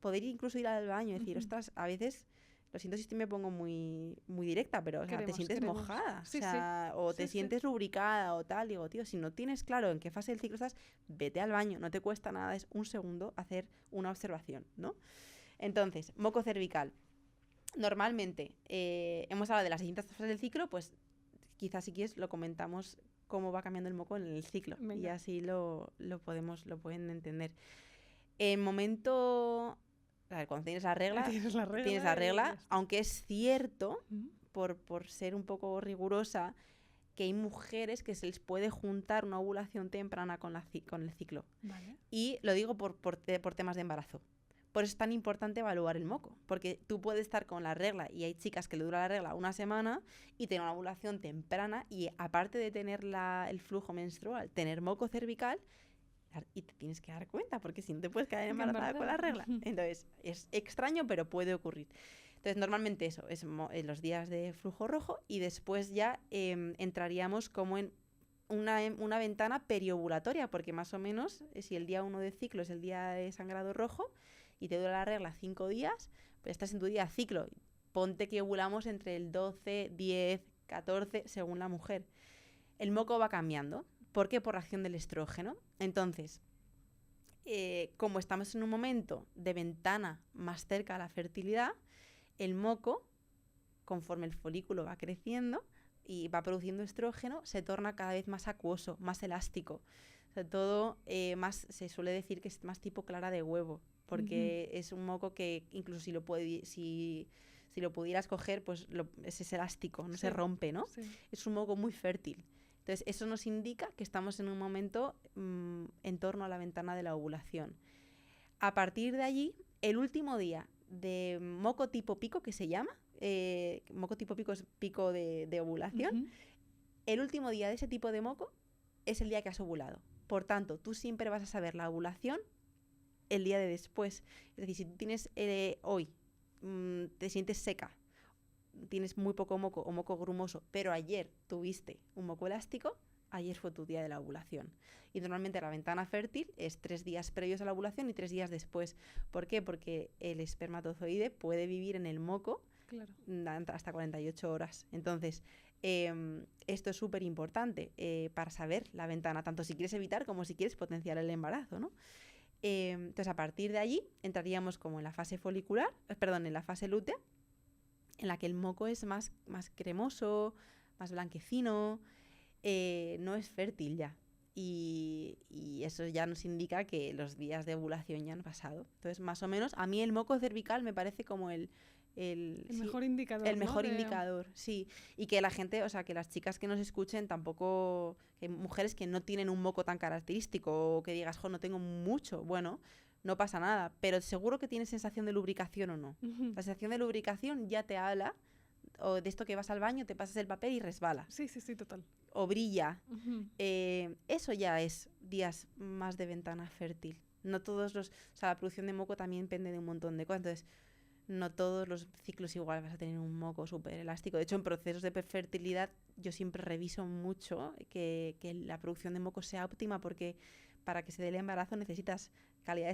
poder incluso ir al baño y decir, ostras, a veces, lo siento si me pongo muy, muy directa, pero o sea, te sientes mojada, sí, o sea, o te sientes lubricada o tal. Digo, tío, si no tienes claro en qué fase del ciclo estás, vete al baño, no te cuesta nada, es un segundo hacer una observación, ¿no? Entonces, moco cervical. Normalmente, hemos hablado de las distintas fases del ciclo, pues quizás si quieres lo comentamos cómo va cambiando el moco en el ciclo. Venga. Y así lo pueden entender. En momento... A ver, cuando tienes la regla, tienes la regla, aunque es cierto, por ser un poco rigurosa, que hay mujeres que se les puede juntar una ovulación temprana con el ciclo. Vale. Y lo digo por temas de embarazo. Por eso es tan importante evaluar el moco, porque tú puedes estar con la regla y hay chicas que le dura la regla una semana y tener una ovulación temprana y aparte de tener el flujo menstrual, tener moco cervical y te tienes que dar cuenta porque si no te puedes quedar embarazada con la regla. Entonces es extraño pero puede ocurrir. Entonces normalmente eso es los días de flujo rojo y después ya entraríamos como en una ventana periovulatoria, porque más o menos si el día 1 de ciclo es el día de sangrado rojo y te dura la regla 5 días, pues estás en tu día ciclo. Ponte que ovulamos entre el 12, 10, 14, según la mujer. El moco va cambiando. ¿Por qué? Por reacción del estrógeno. Entonces, como estamos en un momento de ventana más cerca a la fertilidad, el moco, conforme el folículo va creciendo y va produciendo estrógeno, se torna cada vez más acuoso, más elástico. Sobre todo, se suele decir que es más tipo clara de huevo, porque es un moco que incluso si lo pudieras coger, pues es elástico, no se rompe, ¿no? Sí. Es un moco muy fértil. Entonces, eso nos indica que estamos en un momento en torno a la ventana de la ovulación. A partir de allí, el último día de moco tipo pico, que se llama, moco tipo pico es pico de ovulación, el último día de ese tipo de moco es el día que has ovulado. Por tanto, tú siempre vas a saber la ovulación el día de después. Es decir, si tú tienes hoy, te sientes seca, tienes muy poco moco o moco grumoso, pero ayer tuviste un moco elástico, ayer fue tu día de la ovulación. Y normalmente la ventana fértil es 3 días previos a la ovulación y 3 días después. ¿Por qué? Porque el espermatozoide puede vivir en el moco hasta 48 horas. Entonces, esto es súper importante para saber la ventana, tanto si quieres evitar como si quieres potenciar el embarazo, ¿no? Entonces, a partir de allí entraríamos como en la fase en la fase lútea, en la que el moco es más cremoso, más blanquecino, no es fértil ya. Y eso ya nos indica que los días de ovulación ya han pasado. Entonces, más o menos, a mí el moco cervical me parece como el mejor indicador. El mejor ¿no? indicador, sí. Y que la gente, o sea, que las chicas que nos escuchen tampoco, que mujeres que no tienen un moco tan característico o que digas, jo, no tengo mucho, bueno, no pasa nada, pero seguro que tienes sensación de lubricación o no. La sensación de lubricación ya te habla, o de esto que vas al baño, te pasas el papel y resbala. Sí, total. O brilla. Eso ya es días más de ventana fértil. No todos los... O sea, la producción de moco también depende de un montón de cosas. Entonces, no todos los ciclos igual vas a tener un moco súper elástico. De hecho, en procesos de fertilidad yo siempre reviso mucho que la producción de moco sea óptima, porque para que se dé el embarazo necesitas calidad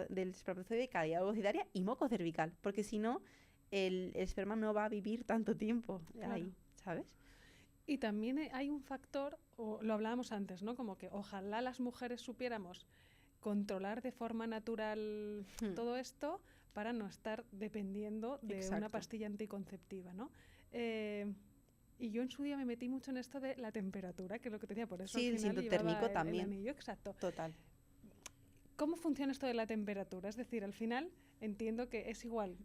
del espermatozoide, calidad ovocidaria y moco cervical, porque si no, el esperma no va a vivir tanto tiempo ahí, ¿sabes? Y también hay un factor, o lo hablábamos antes, ¿no? Como que ojalá las mujeres supiéramos controlar de forma natural todo esto para no estar dependiendo de una pastilla anticonceptiva, ¿no? Y yo en su día me metí mucho en esto de la temperatura, que es lo que te decía, por eso sí, al final el térmico también. El anillo, exacto. Total. ¿Cómo funciona esto de la temperatura? Es decir, al final entiendo que es igual,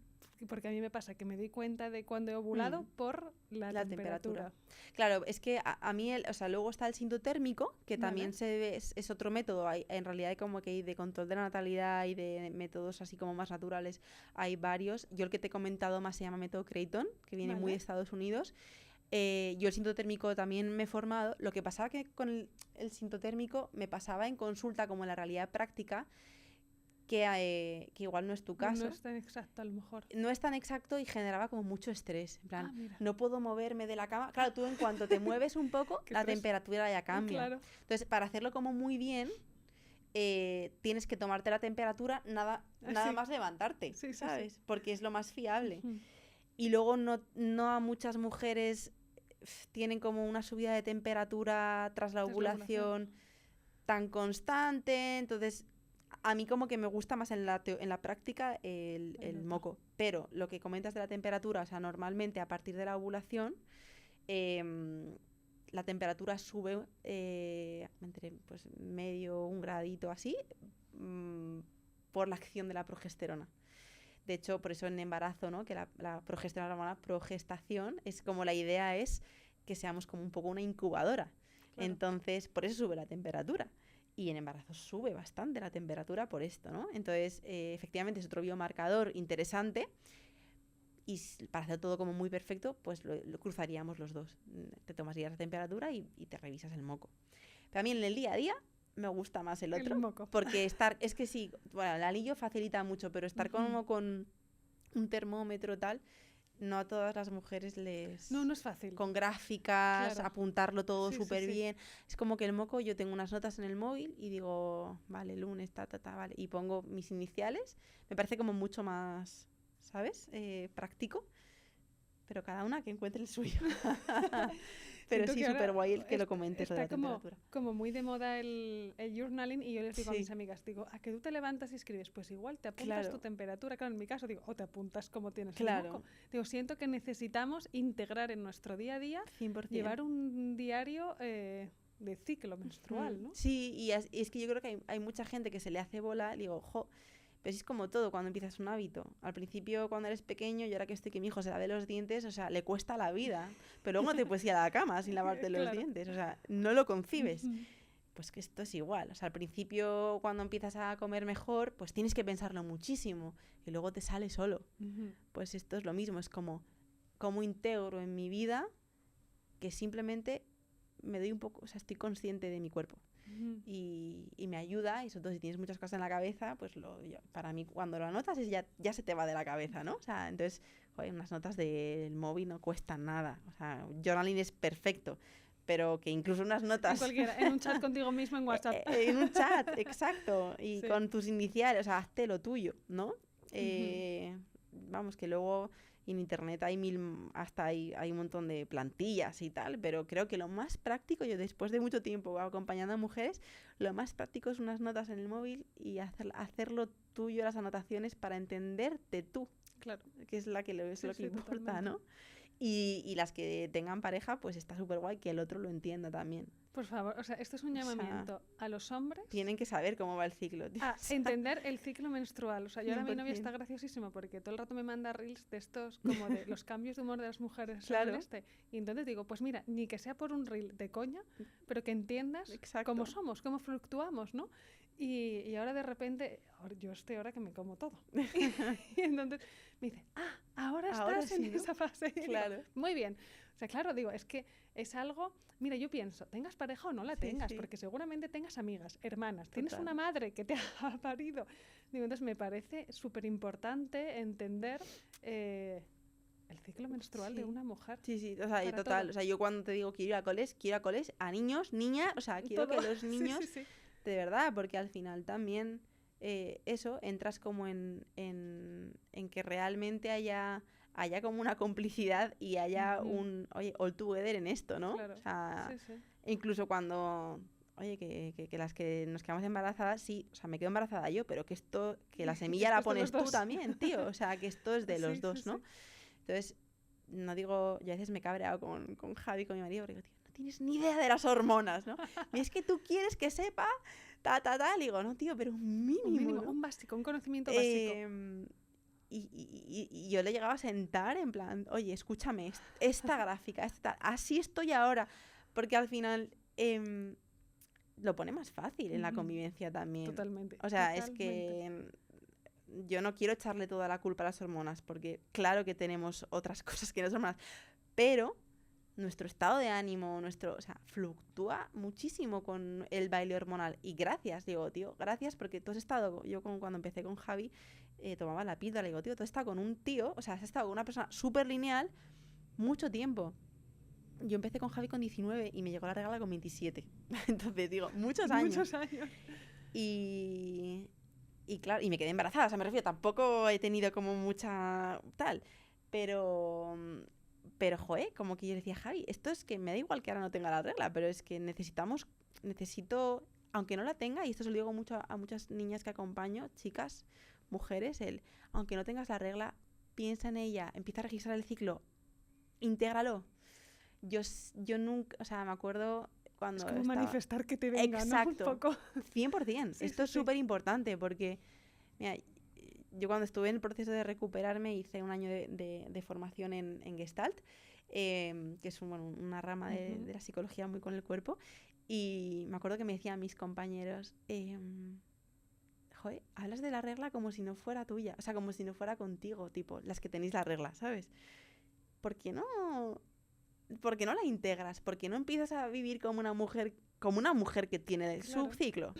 porque a mí me pasa que me doy cuenta de cuando he ovulado por la temperatura. Claro, es que a mí, o sea, luego está el sintotérmico, que también es otro método. En realidad hay como que hay de control de la natalidad y de métodos así como más naturales, hay varios. Yo el que te he comentado más se llama método Creighton, que viene muy de Estados Unidos. Yo el sintotérmico también me he formado. Lo que pasaba que con el sintotérmico me pasaba en consulta, como en la realidad práctica, que igual no es tu caso. No es tan exacto, a lo mejor. No es tan exacto y generaba como mucho estrés. En plan, no puedo moverme de la cama. Claro, tú en cuanto te mueves un poco, la temperatura ya cambia. Claro. Entonces, para hacerlo como muy bien, tienes que tomarte la temperatura nada más levantarte, ¿sabes? Sí. Porque es lo más fiable. Y luego no a muchas mujeres tienen como una subida de temperatura tras la ovulación tan constante. Entonces, a mí como que me gusta más en la práctica el moco. Pero lo que comentas de la temperatura, o sea, normalmente a partir de la ovulación, la temperatura sube entre pues, medio, 1 gradito así, por la acción de la progesterona. De hecho, por eso en embarazo, ¿no? Que la progesterona, la progestación, es como la idea es que seamos como un poco una incubadora. Claro. Entonces, por eso sube la temperatura. Y en embarazo sube bastante la temperatura por esto, ¿no? Entonces, efectivamente es otro biomarcador interesante. Y para hacer todo como muy perfecto, pues lo cruzaríamos los dos. Te tomarías la temperatura y te revisas el moco. Pero a mí en el día a día me gusta más el otro. El moco. Porque es que sí, bueno, el anillo facilita mucho, pero estar como con un termómetro tal, no a todas las mujeres les... No es fácil. Con gráficas, apuntarlo todo súper bien. Es como que el moco, yo tengo unas notas en el móvil y digo, vale, lunes, vale. Y pongo mis iniciales. Me parece como mucho más, ¿sabes? Práctico. Pero cada una que encuentre el suyo. Pero sí, súper guay el que lo comentes, lo de la temperatura. Como muy de moda el journaling, y yo les digo a mis amigas, digo, ¿a que tú te levantas y escribes? Pues igual te apuntas tu temperatura. Claro, en mi caso digo, o te apuntas como tienes el moco. Digo, siento que necesitamos integrar en nuestro día a día, 100%. Llevar un diario de ciclo menstrual, ¿no? Sí, y es que yo creo que hay mucha gente que se le hace bola, digo, pero es como todo, cuando empiezas un hábito. Al principio, cuando eres pequeño, y ahora que estoy que mi hijo se lave los dientes, o sea, le cuesta la vida. Pero luego no te puedes ir a la cama sin lavarte los dientes. O sea, no lo concibes. Pues que esto es igual. O sea, al principio, cuando empiezas a comer mejor, pues tienes que pensarlo muchísimo. Y luego te sale solo. Pues esto es lo mismo. Es como integro en mi vida que simplemente me doy un poco... O sea, estoy consciente de mi cuerpo. Y me ayuda, y sobre todo si tienes muchas cosas en la cabeza, pues para mí cuando lo anotas ya se te va de la cabeza, ¿no? O sea, entonces, unas notas del móvil no cuestan nada. O sea, journaling es perfecto, pero que incluso unas notas... En un chat contigo mismo en WhatsApp. En un chat, exacto, y con tus iniciales, o sea, hazte lo tuyo, ¿no? Vamos, que luego... En internet hay hay un montón de plantillas y tal, pero creo que lo más práctico, yo después de mucho tiempo acompañando a mujeres, lo más práctico es unas notas en el móvil y hacerlo tuyo, las anotaciones, para entenderte tú. Claro. Que es lo que importa, totalmente. ¿no? Y las que tengan pareja, pues está súper guay que el otro lo entienda también. Por favor, o sea, esto es un llamamiento a los hombres. Tienen que saber cómo va el ciclo, tío. A entender el ciclo menstrual. O sea, yo ahora mi novia 100%. está graciosísimo porque todo el rato me manda reels de estos, como de los cambios de humor de las mujeres. Claro. Y entonces digo, pues mira, ni que sea por un reel de coña, pero que entiendas Exacto. cómo somos, cómo fluctuamos, ¿no? Y ahora de repente, yo estoy ahora que me como todo. Y entonces me dice, ahora estás en esa fase. Claro. Digo, muy bien. O sea, claro, digo, es que es algo... Mira, yo pienso, tengas pareja o no la tengas, porque seguramente tengas amigas, hermanas, tienes una madre que te ha parido. Digo, entonces me parece súper importante entender el ciclo menstrual de una mujer. Sí, o sea, total. Todo. O sea, yo cuando te digo quiero ir a coles, a niños, niñas, o sea, quiero que los niños, de verdad, porque al final también eso, entras como en que realmente haya como una complicidad y haya un, oye, all together en esto, ¿no? Claro. O sea, incluso cuando, oye, que las que nos quedamos embarazadas, sí, o sea, me quedo embarazada yo, pero que la semilla la pones tú también, tío, o sea, que esto es de los dos, ¿no? Entonces, no digo, yo a veces me he cabreado con Javi, con mi marido, porque digo, tío, no tienes ni idea de las hormonas, ¿no? Y es que tú quieres que sepa, le digo, no, tío, pero un mínimo, ¿no? Un básico, un conocimiento básico. Y yo le llegaba a sentar en plan, oye, escúchame, esta gráfica, así estoy ahora, porque al final lo pone más fácil en la convivencia también. Totalmente. O sea, es que yo no quiero echarle toda la culpa a las hormonas, porque claro que tenemos otras cosas que no son hormonas, pero nuestro estado de ánimo, o sea, fluctúa muchísimo con el baile hormonal. Y gracias, digo, tío, gracias porque tú has estado, yo cuando empecé con Javi, tomaba la píldora, le digo, tío, tú has estado con un tío, o sea, has estado con una persona súper lineal mucho tiempo. Yo empecé con Javi con 19 y me llegó la regla con 27. Entonces, digo, muchos años. Muchos años. Y claro, y me quedé embarazada, o sea, me refiero, tampoco he tenido como mucha tal, pero joder, como que yo decía, Javi, esto es que me da igual que ahora no tenga la regla, pero es que necesito, aunque no la tenga, y esto se lo digo mucho a muchas niñas que acompaño, chicas, mujeres, aunque no tengas la regla, piensa en ella, empieza a registrar el ciclo, intégralo. Yo nunca, o sea, me acuerdo cuando es como manifestar que te venga, exacto, ¿no? Un poco. 100%. Esto es súper importante porque, mira, yo cuando estuve en el proceso de recuperarme hice un año de formación en Gestalt, que es una rama de la psicología muy con el cuerpo, y me acuerdo que me decían mis compañeros, joder, hablas de la regla como si no fuera tuya, o sea, como si no fuera contigo, tipo, las que tenéis la regla, ¿sabes? ¿Por qué no la integras? ¿Por qué no empiezas a vivir como una mujer que tiene su ciclo?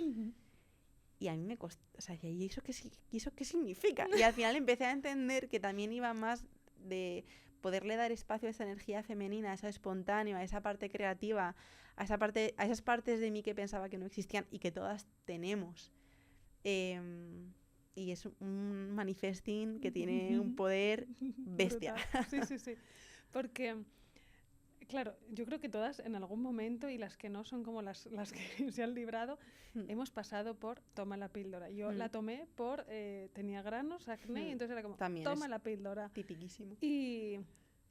Y a mí me costó, o sea, ¿y eso qué significa? Y al final empecé a entender que también iba más de poderle dar espacio a esa energía femenina, a eso espontáneo, a esa parte creativa, a esas partes de mí que pensaba que no existían y que todas tenemos. Y es un manifesting que tiene un poder bestia. Sí. Porque, claro, yo creo que todas en algún momento, y las que no son como las que se han librado, hemos pasado por toma la píldora. Yo la tomé por, tenía granos, acné, y entonces era como, también toma la píldora. Tipiquísimo. Y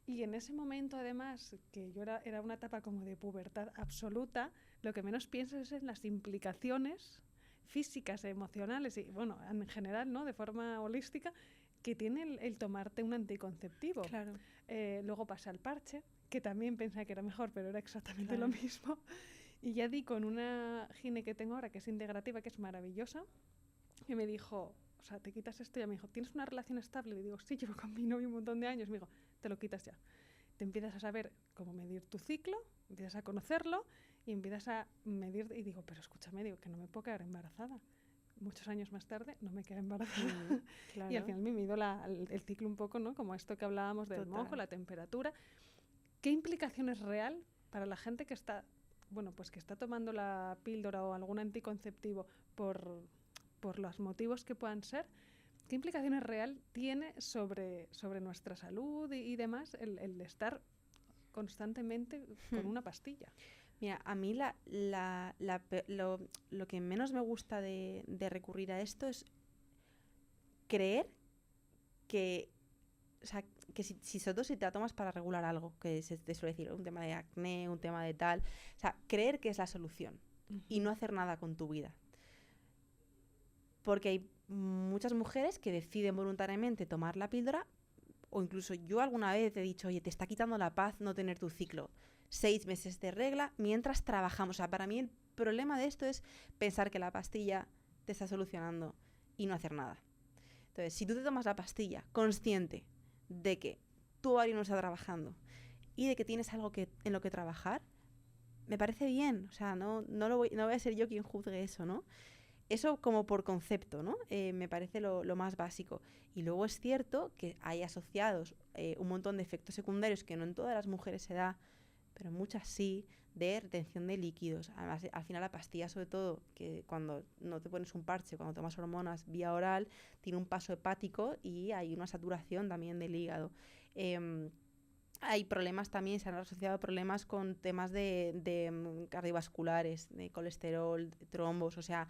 en ese momento, además, que yo era una etapa como de pubertad absoluta, lo que menos piensas es en las implicaciones físicas, emocionales y, bueno, en general, ¿no? De forma holística, que tiene el tomarte un anticonceptivo. Claro. Luego pasa el parche, que también pensaba que era mejor, pero era exactamente lo mismo. Y ya di con una gine que tengo ahora, que es integrativa, que es maravillosa, y me dijo, o sea, te quitas esto, y ella me dijo, ¿tienes una relación estable? Y digo, sí, llevo con mi novio un montón de años. Me dijo, te lo quitas ya. Te empiezas a saber cómo medir tu ciclo, empiezas a conocerlo, y empiezas a medir, y digo, pero escúchame, digo, que no me puedo quedar embarazada. Muchos años más tarde no me quedé embarazada. Claro. Y al final me mido el ciclo un poco, ¿no? Como esto que hablábamos del mojo, la temperatura. ¿Qué implicación es real para la gente que está, bueno, pues que está tomando la píldora o algún anticonceptivo por los motivos que puedan ser? ¿Qué implicaciones real tiene sobre nuestra salud y demás el estar constantemente con una pastilla? Mira, a mí lo que menos me gusta de recurrir a esto es creer que o sea, que si sobre todo si te la tomas para regular algo, que se te suele decir un tema de acné, un tema de tal, o sea, creer que es la solución y no hacer nada con tu vida. Porque hay muchas mujeres que deciden voluntariamente tomar la píldora, o incluso yo alguna vez he dicho, oye, te está quitando la paz no tener tu ciclo. 6 meses de regla mientras trabajamos. O sea, para mí el problema de esto es pensar que la pastilla te está solucionando y no hacer nada. Entonces, si tú te tomas la pastilla consciente de que tu ovario no está trabajando y de que tienes algo en lo que trabajar, me parece bien. O sea, no voy a ser yo quien juzgue eso, ¿no? Eso como por concepto, ¿no? Me parece lo más básico. Y luego es cierto que hay asociados un montón de efectos secundarios que no en todas las mujeres se da, pero muchas sí, de retención de líquidos. Además, al final la pastilla, sobre todo, que cuando no te pones un parche, cuando tomas hormonas vía oral, tiene un paso hepático y hay una saturación también del hígado. Hay problemas también, se han asociado problemas con temas de cardiovasculares, de colesterol, de trombos, o sea,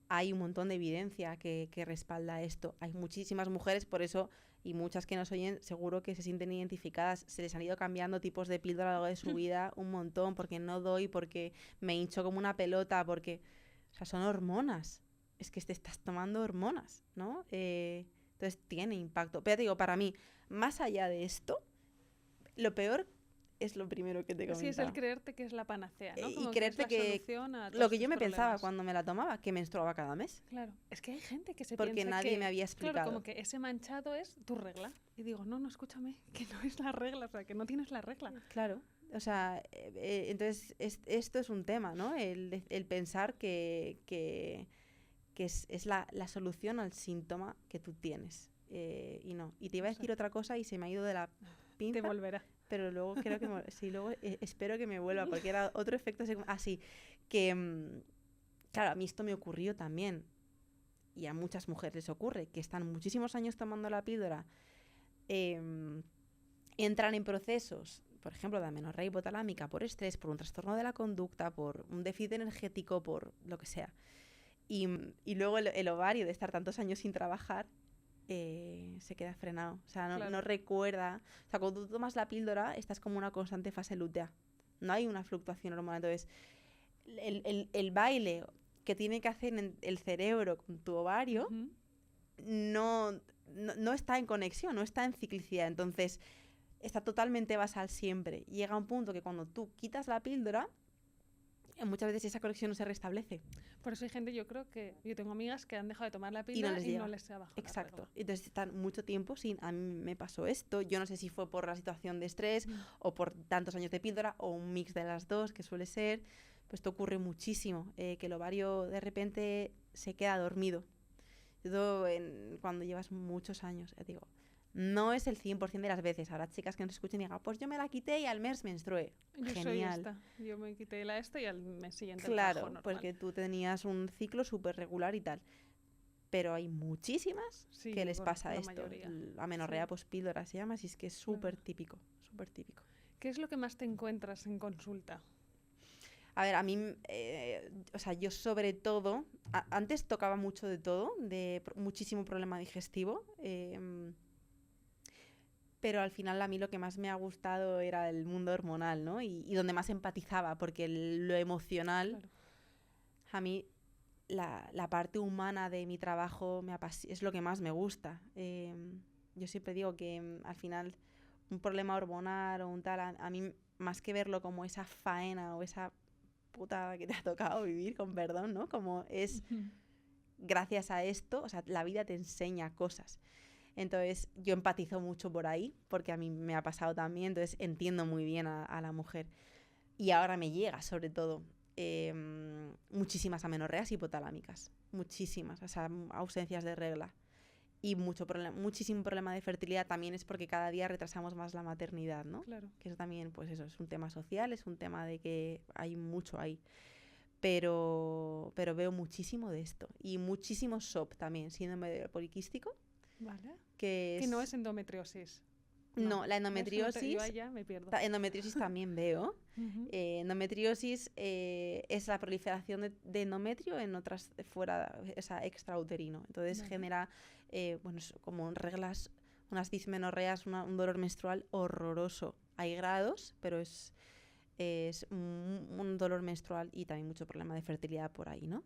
hay un montón de evidencia que respalda esto. Hay muchísimas mujeres, por eso, y muchas que nos oyen, seguro que se sienten identificadas. Se les han ido cambiando tipos de píldora a lo largo de su vida un montón, porque no doy, porque me hincho como una pelota, porque... O sea, son hormonas. Es que te estás tomando hormonas, ¿no? Entonces tiene impacto. Pero te digo, para mí, más allá de esto, lo peor es lo primero que te he comentado. Sí, es el creerte que es la panacea, ¿no? Y creerte que lo que yo me pensaba cuando me la tomaba, que menstruaba cada mes. Claro, es que hay gente que se porque piensa nadie me había explicado. Claro, como que ese manchado es tu regla. Y digo, no, escúchame, que no es la regla, o sea, que no tienes la regla. Claro, o sea, entonces esto es un tema, ¿no? El pensar que es la solución al síntoma que tú tienes. Y no. Y te iba a decir otra cosa y se me ha ido de la pinza. Te volverá. Pero luego creo que luego espero que me vuelva, porque era otro efecto así que claro, a mí esto me ocurrió también, y a muchas mujeres les ocurre, que están muchísimos años tomando la píldora, entran en procesos, por ejemplo, de amenorrea hipotalámica por estrés, por un trastorno de la conducta, por un déficit energético, por lo que sea, y luego el ovario de estar tantos años sin trabajar se queda frenado, o sea, no recuerda, o sea, cuando tú tomas la píldora estás como una constante fase lútea, no hay una fluctuación hormonal. Entonces el baile que tiene que hacer en el cerebro con tu ovario no está en conexión, no está en ciclicidad, entonces está totalmente basal siempre. Llega un punto que cuando tú quitas la píldora, muchas veces esa conexión no se restablece. Por eso hay gente, yo creo que yo tengo amigas que han dejado de tomar la píldora y no les ha bajado. Exacto. Entonces están mucho tiempo sin... A mí me pasó esto. Yo no sé si fue por la situación de estrés o por tantos años de píldora o un mix de las dos, que suele ser. Pues esto ocurre muchísimo, que el ovario de repente se queda dormido. Cuando llevas muchos años, digo... No es el 100% de las veces. Habrá chicas que nos escuchen y digan, pues yo me la quité y al mes menstrué. Genial. Soy esta. Yo me quité la y al mes siguiente claro, porque tú tenías un ciclo súper regular y tal. Pero hay muchísimas que les pasa esto. La amenorrea pospíldora se llama, así es que es súper típico, súper típico. ¿Qué es lo que más te encuentras en consulta? A ver, a mí, o sea, yo sobre todo, antes tocaba mucho de todo, de muchísimo problema digestivo, pero al final a mí lo que más me ha gustado era el mundo hormonal, ¿no? Y donde más empatizaba, porque lo emocional, a mí la parte humana de mi trabajo es lo que más me gusta. Yo siempre digo que al final un problema hormonal o un tal, a mí más que verlo como esa faena o esa puta que te ha tocado vivir, con perdón, ¿no? Como es gracias a esto, o sea, la vida te enseña cosas. Entonces yo empatizo mucho por ahí, porque a mí me ha pasado también, entonces entiendo muy bien a la mujer. Y ahora me llega, sobre todo, muchísimas amenorreas hipotalámicas, muchísimas, o sea, ausencias de regla. Y muchísimo problema de fertilidad también es porque cada día retrasamos más la maternidad, ¿no? Claro. Que eso también, pues eso, es un tema social, es un tema de que hay mucho ahí. Pero veo muchísimo de esto. Y muchísimo SOP también, síndrome poliquístico. Vale. Que no es endometriosis. No, la endometriosis... Yo allá me pierdo. Endometriosis también veo. Endometriosis es la proliferación de endometrio en otras fuera, o sea, extrauterino. Entonces genera como reglas unas dismenorreas, un dolor menstrual horroroso. Hay grados, pero es un dolor menstrual y también mucho problema de fertilidad por ahí, ¿no?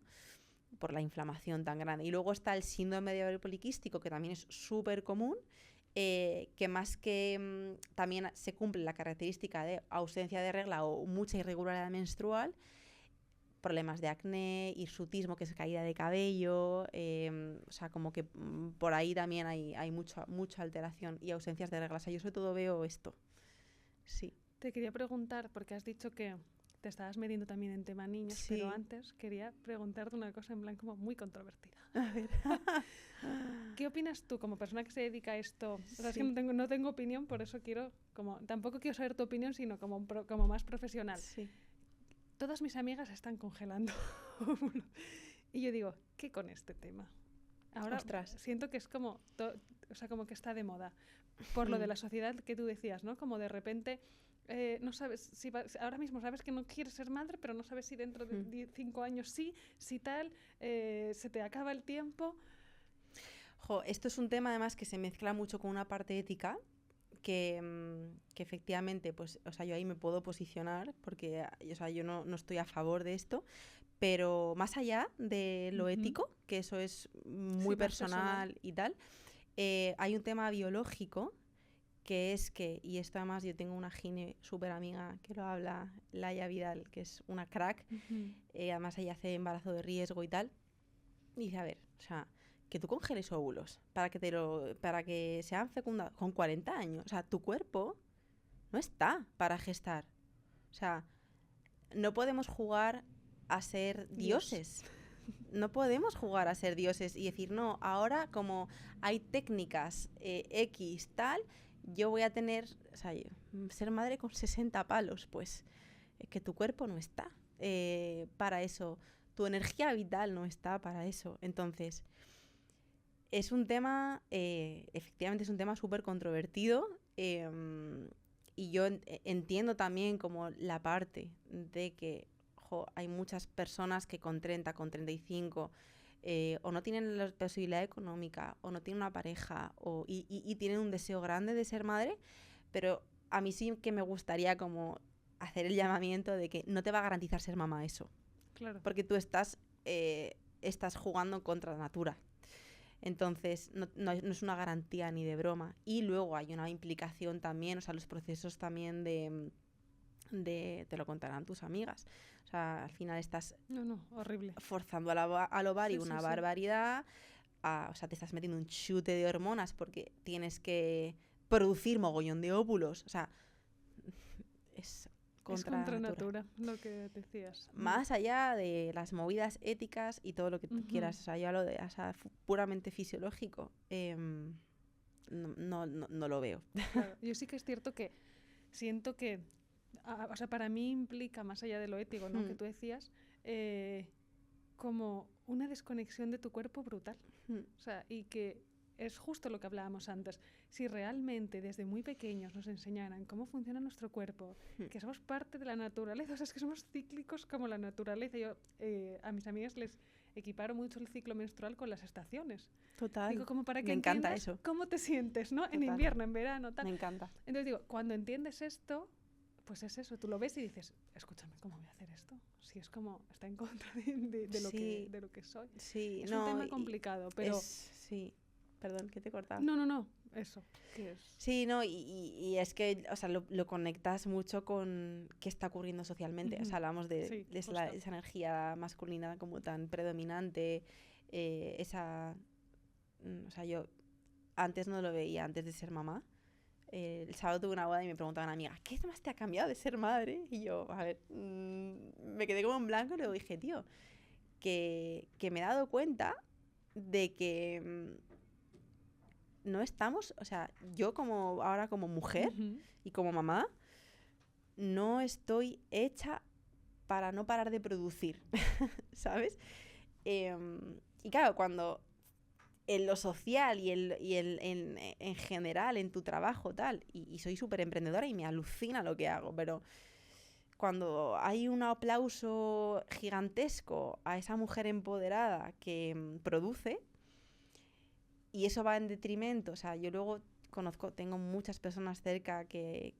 Por la inflamación tan grande. Y luego está el síndrome de ovario poliquístico, que también es súper común, que más que también se cumple la característica de ausencia de regla o mucha irregularidad menstrual, problemas de acné, hirsutismo, que es caída de cabello, o sea, como que por ahí también hay mucha alteración y ausencias de reglas. O sea, yo sobre todo veo esto. Sí. Te quería preguntar, porque has dicho que te estabas metiendo también en tema niños, Sí. pero antes quería preguntarte una cosa en plan como muy controvertida. A ver. ¿Qué opinas tú como persona que se dedica a esto? O sea, es Sí. que no tengo opinión, por eso tampoco quiero saber tu opinión, sino como más profesional. Sí. Todas mis amigas están congelando. Y yo digo, ¿qué con este tema? Ahora siento que es como, o sea, como que está de moda. Por lo de la sociedad que tú decías, ¿no? Como de repente, no sabes, ahora mismo sabes que no quieres ser madre, pero no sabes si dentro de 5 años sí, si tal, se te acaba el tiempo. Esto es un tema además que se mezcla mucho con una parte ética, que efectivamente, pues, o sea, yo ahí me puedo posicionar porque, o sea, yo no estoy a favor de esto, pero más allá de lo ético, que eso es muy personal y tal, hay un tema biológico que es que, y esto además yo tengo una gine súper amiga que lo habla, Laia Vidal, que es una crack, además ella hace embarazo de riesgo y tal, y dice, a ver, o sea, que tú congeles óvulos para que sean fecundados con 40 años. O sea, tu cuerpo no está para gestar. O sea, no podemos jugar a ser dioses. No podemos jugar a ser dioses y decir, no, ahora como hay técnicas X tal, yo voy a tener, o sea, ser madre con 60 palos. Pues es que tu cuerpo no está para eso. Tu energía vital no está para eso. Entonces, es un tema, efectivamente es un tema súper controvertido, y yo entiendo también como la parte de que hay muchas personas que con 30, con 35, o no tienen la posibilidad económica, o no tienen una pareja, y tienen un deseo grande de ser madre, pero a mí sí que me gustaría como hacer el llamamiento de que no te va a garantizar ser mamá eso. Claro. Porque tú estás jugando contra la natura. Entonces, no es una garantía ni de broma. Y luego hay una implicación también, o sea, los procesos también te lo contarán tus amigas. O sea, al final estás horrible. Forzando al ovario una barbaridad. O sea, te estás metiendo un chute de hormonas porque tienes que producir mogollón de óvulos. O sea, es contra natura, lo que decías. Más allá de las movidas éticas y todo lo que tú quieras, o sea, ya lo de, o sea, puramente fisiológico, no lo veo. Claro, yo sí que es cierto que siento que, o sea, para mí implica, más allá de lo ético, ¿no? Que tú decías, como una desconexión de tu cuerpo brutal. O sea, y que es justo lo que hablábamos antes. Si realmente desde muy pequeños nos enseñaran cómo funciona nuestro cuerpo, que somos parte de la naturaleza, o sea, es que somos cíclicos como la naturaleza. Yo a mis amigas les equiparo mucho el ciclo menstrual con las estaciones. Total. Digo, como para que me encanta eso. Cómo te sientes, ¿no? Total. En invierno, en verano, tal. Me encanta. Entonces digo, cuando entiendes esto, pues es eso, tú lo ves y dices, escúchame, ¿cómo voy a hacer esto? Si es como, está en contra de lo que soy. Sí, es un tema complicado, pero... Sí. Perdón, que te he cortado. No, eso. ¿Qué es? Sí, no, y es que, o sea, lo conectas mucho con qué está ocurriendo socialmente. O sea, hablamos de esa energía masculina como tan predominante, o sea, yo antes no lo veía, antes de ser mamá. El sábado tuve una boda y me preguntaba una amiga, ¿qué más te ha cambiado de ser madre? Y yo, a ver, me quedé como en blanco y luego dije, tío, que me he dado cuenta de que... no estamos, o sea, yo ahora como mujer y como mamá, no estoy hecha para no parar de producir, ¿sabes? Y claro, cuando en lo social y en general, en tu trabajo, tal, y soy súper emprendedora y me alucina lo que hago, pero cuando hay un aplauso gigantesco a esa mujer empoderada que produce, y eso va en detrimento, o sea, yo luego tengo muchas personas cerca que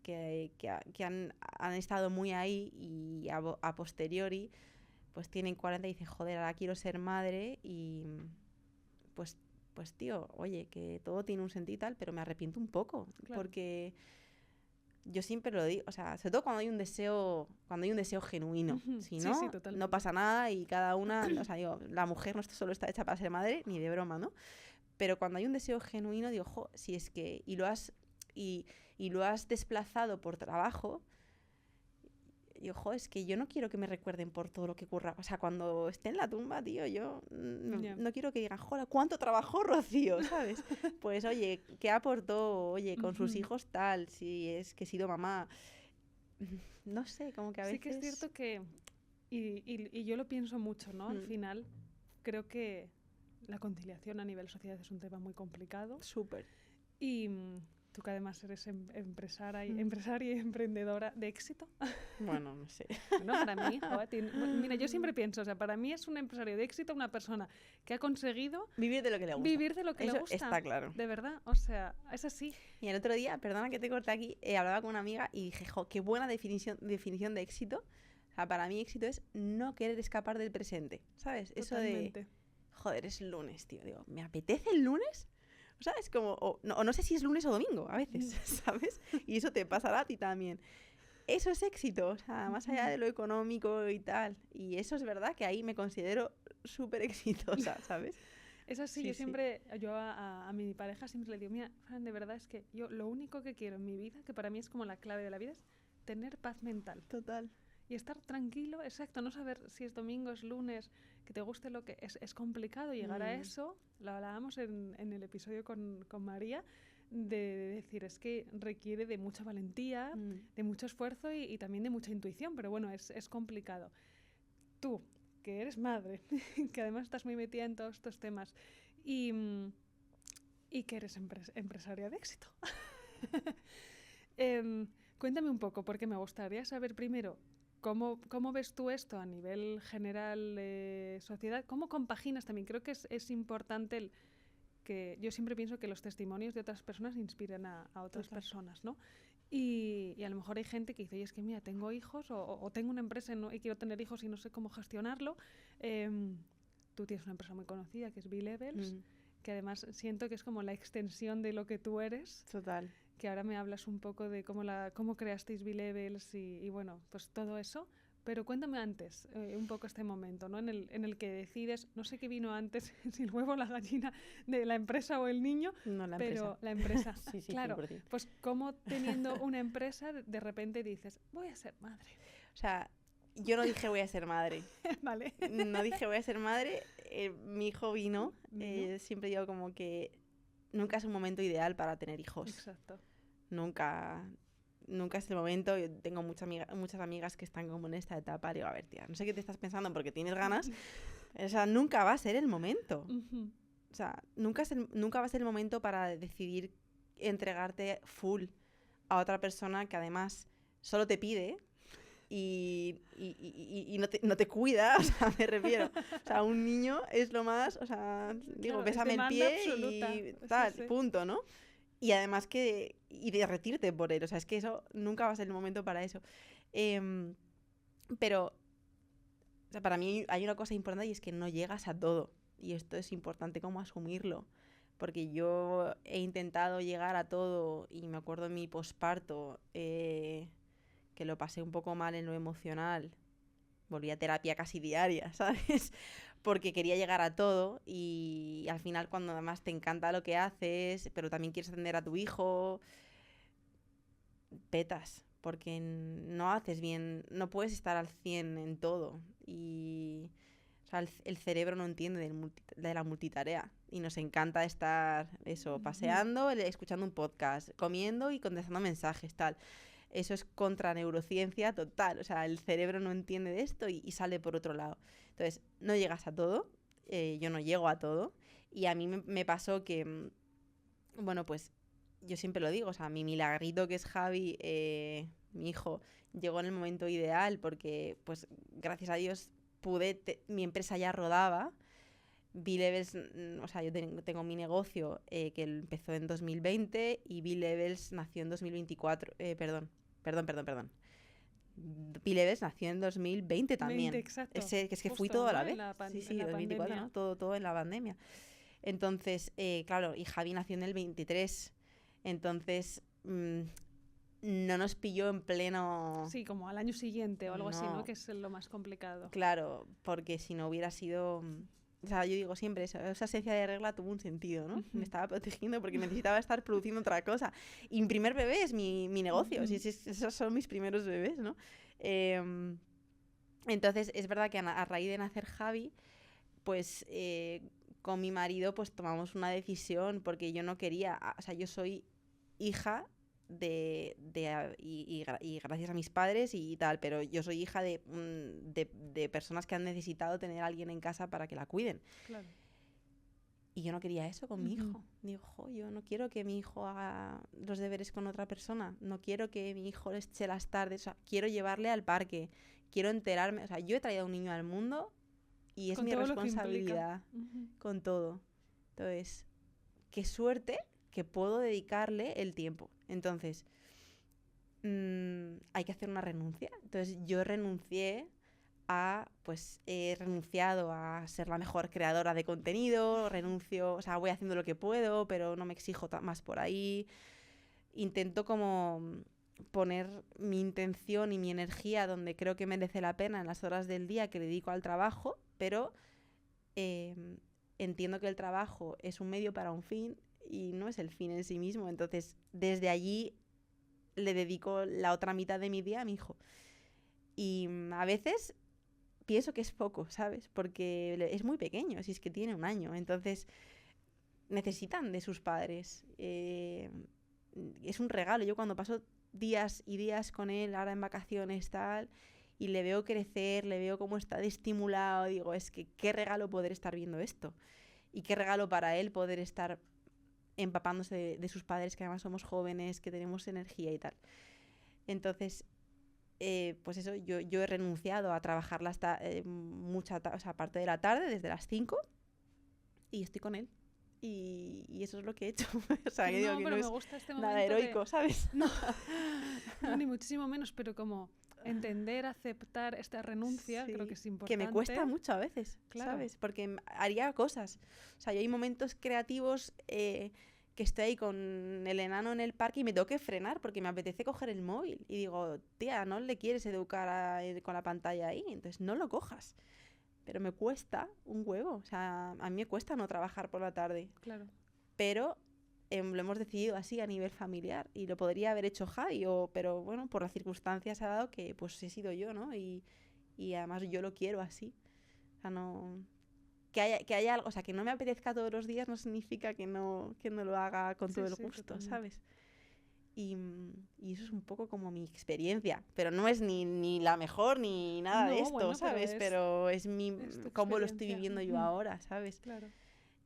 han estado muy ahí y a posteriori pues tienen 40 y dicen, joder, ahora quiero ser madre y pues tío, oye, que todo tiene un sentido y tal, pero me arrepiento un poco, claro. Porque yo siempre lo digo, o sea, sobre todo cuando hay un deseo genuino, si no, sí, no pasa nada y cada una, o sea, digo, la mujer no solo está hecha para ser madre, ni de broma, ¿no? Pero cuando hay un deseo genuino, digo, jo, si es que, y lo has desplazado por trabajo, digo, jo, es que yo no quiero que me recuerden por todo lo que ocurra. O sea, cuando esté en la tumba, tío, yo no quiero que digan, joder, ¿cuánto trabajó Rocío? ¿Sabes? Pues, oye, ¿qué aportó? Oye, con sus hijos tal, si es que he sido mamá. No sé, como que a veces... Sí que es cierto que, y yo lo pienso mucho, ¿no? Al final, creo que la conciliación a nivel sociedad es un tema muy complicado. Súper. Y tú que además eres empresaria y emprendedora de éxito. Bueno, no sé. Bueno, para mí, joder, mira, yo siempre pienso, o sea, para mí es un empresario de éxito una persona que ha conseguido... Vivir de lo que le gusta. Vivir de lo que le gusta. Está claro. De verdad, o sea, es así. Y el otro día, perdona que te corte aquí, hablaba con una amiga y dije, jo, qué buena definición de éxito. O sea, para mí éxito es no querer escapar del presente, ¿sabes? Totalmente. Eso de, joder, es lunes, tío. Digo, ¿me apetece el lunes? O sea, es como, o no sé si es lunes o domingo a veces, ¿sabes? Y eso te pasará a ti también. Eso es éxito, o sea, más allá de lo económico y tal. Y eso es verdad que ahí me considero súper exitosa, ¿sabes? Eso sí, yo siempre, yo a mi pareja siempre le digo, mira, Fran, de verdad es que yo lo único que quiero en mi vida, que para mí es como la clave de la vida, es tener paz mental. Total. Y estar tranquilo, exacto, no saber si es domingo, es lunes, que te guste lo que es complicado llegar a eso. Lo hablábamos en el episodio con María, de decir, es que requiere de mucha valentía, de mucho esfuerzo y también de mucha intuición, pero bueno, es complicado. Tú, que eres madre, que además estás muy metida en todos estos temas y que eres empresaria de éxito. Cuéntame un poco, porque me gustaría saber primero ¿cómo ves tú esto a nivel general de sociedad? ¿Cómo compaginas también? Creo que es importante que yo siempre pienso que los testimonios de otras personas inspiran a otras personas, ¿no? Y a lo mejor hay gente que dice, oye, es que mira, tengo hijos o tengo una empresa y quiero tener hijos y no sé cómo gestionarlo. Tú tienes una empresa muy conocida que es B-Levels, que además siento que es como la extensión de lo que tú eres. Total. Que ahora me hablas un poco de cómo creasteis B-Levels y bueno, pues todo eso. Pero cuéntame antes, un poco este momento, ¿no? En el que decides, no sé qué vino antes, si el huevo o la gallina de la empresa o el niño, no, la pero la empresa. Sí, claro, 100%. pues cómo teniendo una empresa de repente dices, voy a ser madre. O sea, yo no dije voy a ser madre. Vale. No dije voy a ser madre, mi hijo vino. Siempre digo como que nunca es un momento ideal para tener hijos. Exacto. Nunca es el momento. Yo tengo muchas amigas que están como en esta etapa. Digo, a ver, tía, no sé qué te estás pensando porque tienes ganas. O sea, nunca va a ser el momento. O sea, nunca va a ser el momento para decidir entregarte full a otra persona que además solo te pide y no te cuida, o sea, me refiero. O sea, un niño es lo más, o sea, digo, claro, bésame el pie absoluta. Y tal, sí. Punto, ¿no? Y además y derretirte por él, o sea, es que eso nunca va a ser el momento para eso. Pero, o sea, para mí hay una cosa importante y es que no llegas a todo. Y esto es importante como asumirlo. Porque yo he intentado llegar a todo y me acuerdo en mi posparto que lo pasé un poco mal en lo emocional. Volví a terapia casi diaria, ¿sabes? Porque quería llegar a todo y al final cuando además te encanta lo que haces, pero también quieres atender a tu hijo, petas, porque no haces bien, no puedes estar al 100 en todo. Y o sea, el cerebro no entiende de la multitarea y nos encanta estar paseando, escuchando un podcast, comiendo y contestando mensajes, tal. Eso es contra neurociencia total. O sea, el cerebro no entiende de esto y sale por otro lado. Entonces, no llegas a todo. Yo no llego a todo. Y a mí me pasó que, bueno, pues yo siempre lo digo. O sea, mi milagrito que es Javi, mi hijo, llegó en el momento ideal porque, pues, gracias a Dios, mi empresa ya rodaba. B-Levels, o sea, yo tengo mi negocio que empezó en 2020 y B-Levels nació en 2024. Perdón. B-Levels nació en 2020 también. 20, exacto. Es que Justo, fui todo a la ¿no? vez. En la Sí, en la 2024, pandemia. ¿no? Todo en la pandemia. Entonces, claro, y Javi nació en el 23. Entonces, no nos pilló en pleno... Sí, como al año siguiente o algo así, ¿no? No. Que es lo más complicado. Claro, porque si no hubiera sido... O sea, yo digo siempre, esa ausencia de regla tuvo un sentido, ¿no? Me estaba protegiendo porque necesitaba estar produciendo otra cosa. Y mi primer bebé es mi negocio, esos son mis primeros bebés, ¿no? Entonces, es verdad que a raíz de nacer Javi, pues con mi marido pues tomamos una decisión porque yo no quería... O sea, yo soy hija y gracias a mis padres y tal, pero yo soy hija de personas que han necesitado tener a alguien en casa para que la cuiden. Claro. Y yo no quería eso con mi hijo. Digo, yo no quiero que mi hijo haga los deberes con otra persona, no quiero que mi hijo le eche las tardes, o sea, quiero llevarle al parque, quiero enterarme, o sea, yo he traído a un niño al mundo y es mi responsabilidad con todo. Entonces, qué suerte que puedo dedicarle el tiempo. Entonces, hay que hacer una renuncia. Entonces, yo renuncié he renunciado a ser la mejor creadora de contenido, o sea, voy haciendo lo que puedo, pero no me exijo más por ahí. Intento como poner mi intención y mi energía donde creo que merece la pena en las horas del día que dedico al trabajo, pero entiendo que el trabajo es un medio para un fin y no es el fin en sí mismo. Entonces, desde allí le dedico la otra mitad de mi día a mi hijo. Y a veces pienso que es poco, ¿sabes? Porque es muy pequeño, si es que tiene 1 año. Entonces, necesitan de sus padres. Es un regalo. Yo cuando paso días y días con él, ahora en vacaciones, tal, y le veo crecer, le veo cómo está de estimulado, digo, es que qué regalo poder estar viendo esto. Y qué regalo para él poder estar empapándose de sus padres, que además somos jóvenes, que tenemos energía y tal. Entonces, pues eso, yo he renunciado a trabajar mucha parte de la tarde, desde las 5, y estoy con él. Y eso es lo que he hecho. O sea, que digo que no me es gusta este nada heroico, ¿sabes? No, ni muchísimo menos, pero como entender, aceptar esta renuncia, creo que es importante. Que me cuesta mucho a veces, ¿sabes? Porque haría cosas. O sea, yo hay momentos creativos que estoy ahí con el enano en el parque y me tengo que frenar porque me apetece coger el móvil. Y digo, tía, no le quieres educar con la pantalla ahí, entonces no lo cojas. Pero me cuesta un huevo. O sea, a mí me cuesta no trabajar por la tarde. Claro. Pero lo hemos decidido así a nivel familiar y lo podría haber hecho Javi, pero bueno, por las circunstancias ha dado que pues he sido yo, ¿no? Y además yo lo quiero así. O sea, no... Que haya algo, o sea, que no me apetezca todos los días no significa que no lo haga con todo el gusto, totalmente. ¿Sabes? Y eso es un poco como mi experiencia, pero no es ni la mejor ni nada de esto, bueno, ¿sabes? Pero es cómo lo estoy viviendo yo ahora, ¿sabes? Claro.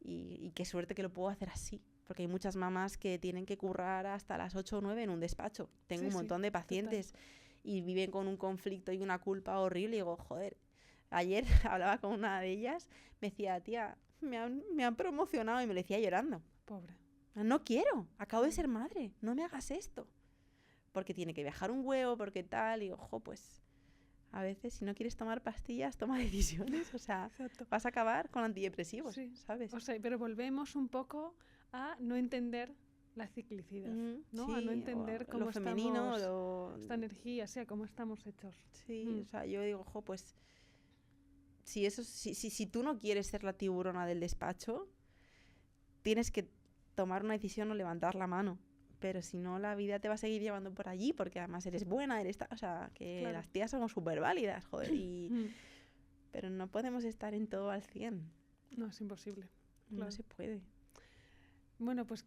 Y qué suerte que lo puedo hacer así, porque hay muchas mamás que tienen que currar hasta las 8 o 9 en un despacho. Tengo un montón de pacientes y viven con un conflicto y una culpa horrible y digo, joder, ayer hablaba con una de ellas, me decía, tía, me han promocionado y me lo decía llorando. Pobre. No quiero, acabo de ser madre, no me hagas esto. Porque tiene que viajar un huevo, porque tal, y ojo, pues a veces si no quieres tomar pastillas, toma decisiones, o sea, vas a acabar con antidepresivos, ¿sabes? O sea, pero volvemos un poco a no entender la ciclicidad, ¿no? A no entender cómo lo femenino, esta energía, o sea, cómo estamos hechos. Sí, o sea, yo digo, ojo, pues si tú no quieres ser la tiburona del despacho, tienes que tomar una decisión o levantar la mano. Pero si no, la vida te va a seguir llevando por allí, porque además eres buena, o sea, que las tías somos súper válidas, joder, pero no podemos estar en todo al 100. No, es imposible. No se puede. Bueno, pues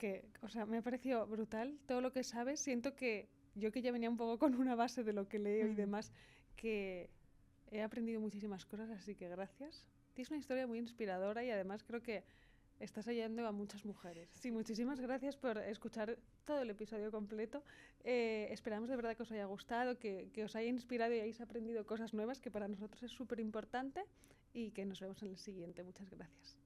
me ha parecido brutal todo lo que sabes. Siento que yo que ya venía un poco con una base de lo que leo y demás, que he aprendido muchísimas cosas, así que gracias. Tienes una historia muy inspiradora y además creo que estás ayudando a muchas mujeres. Sí, muchísimas gracias por escuchar todo el episodio completo. Esperamos de verdad que os haya gustado, que os haya inspirado y hayáis aprendido cosas nuevas, que para nosotros es súper importante, y que nos vemos en el siguiente. Muchas gracias.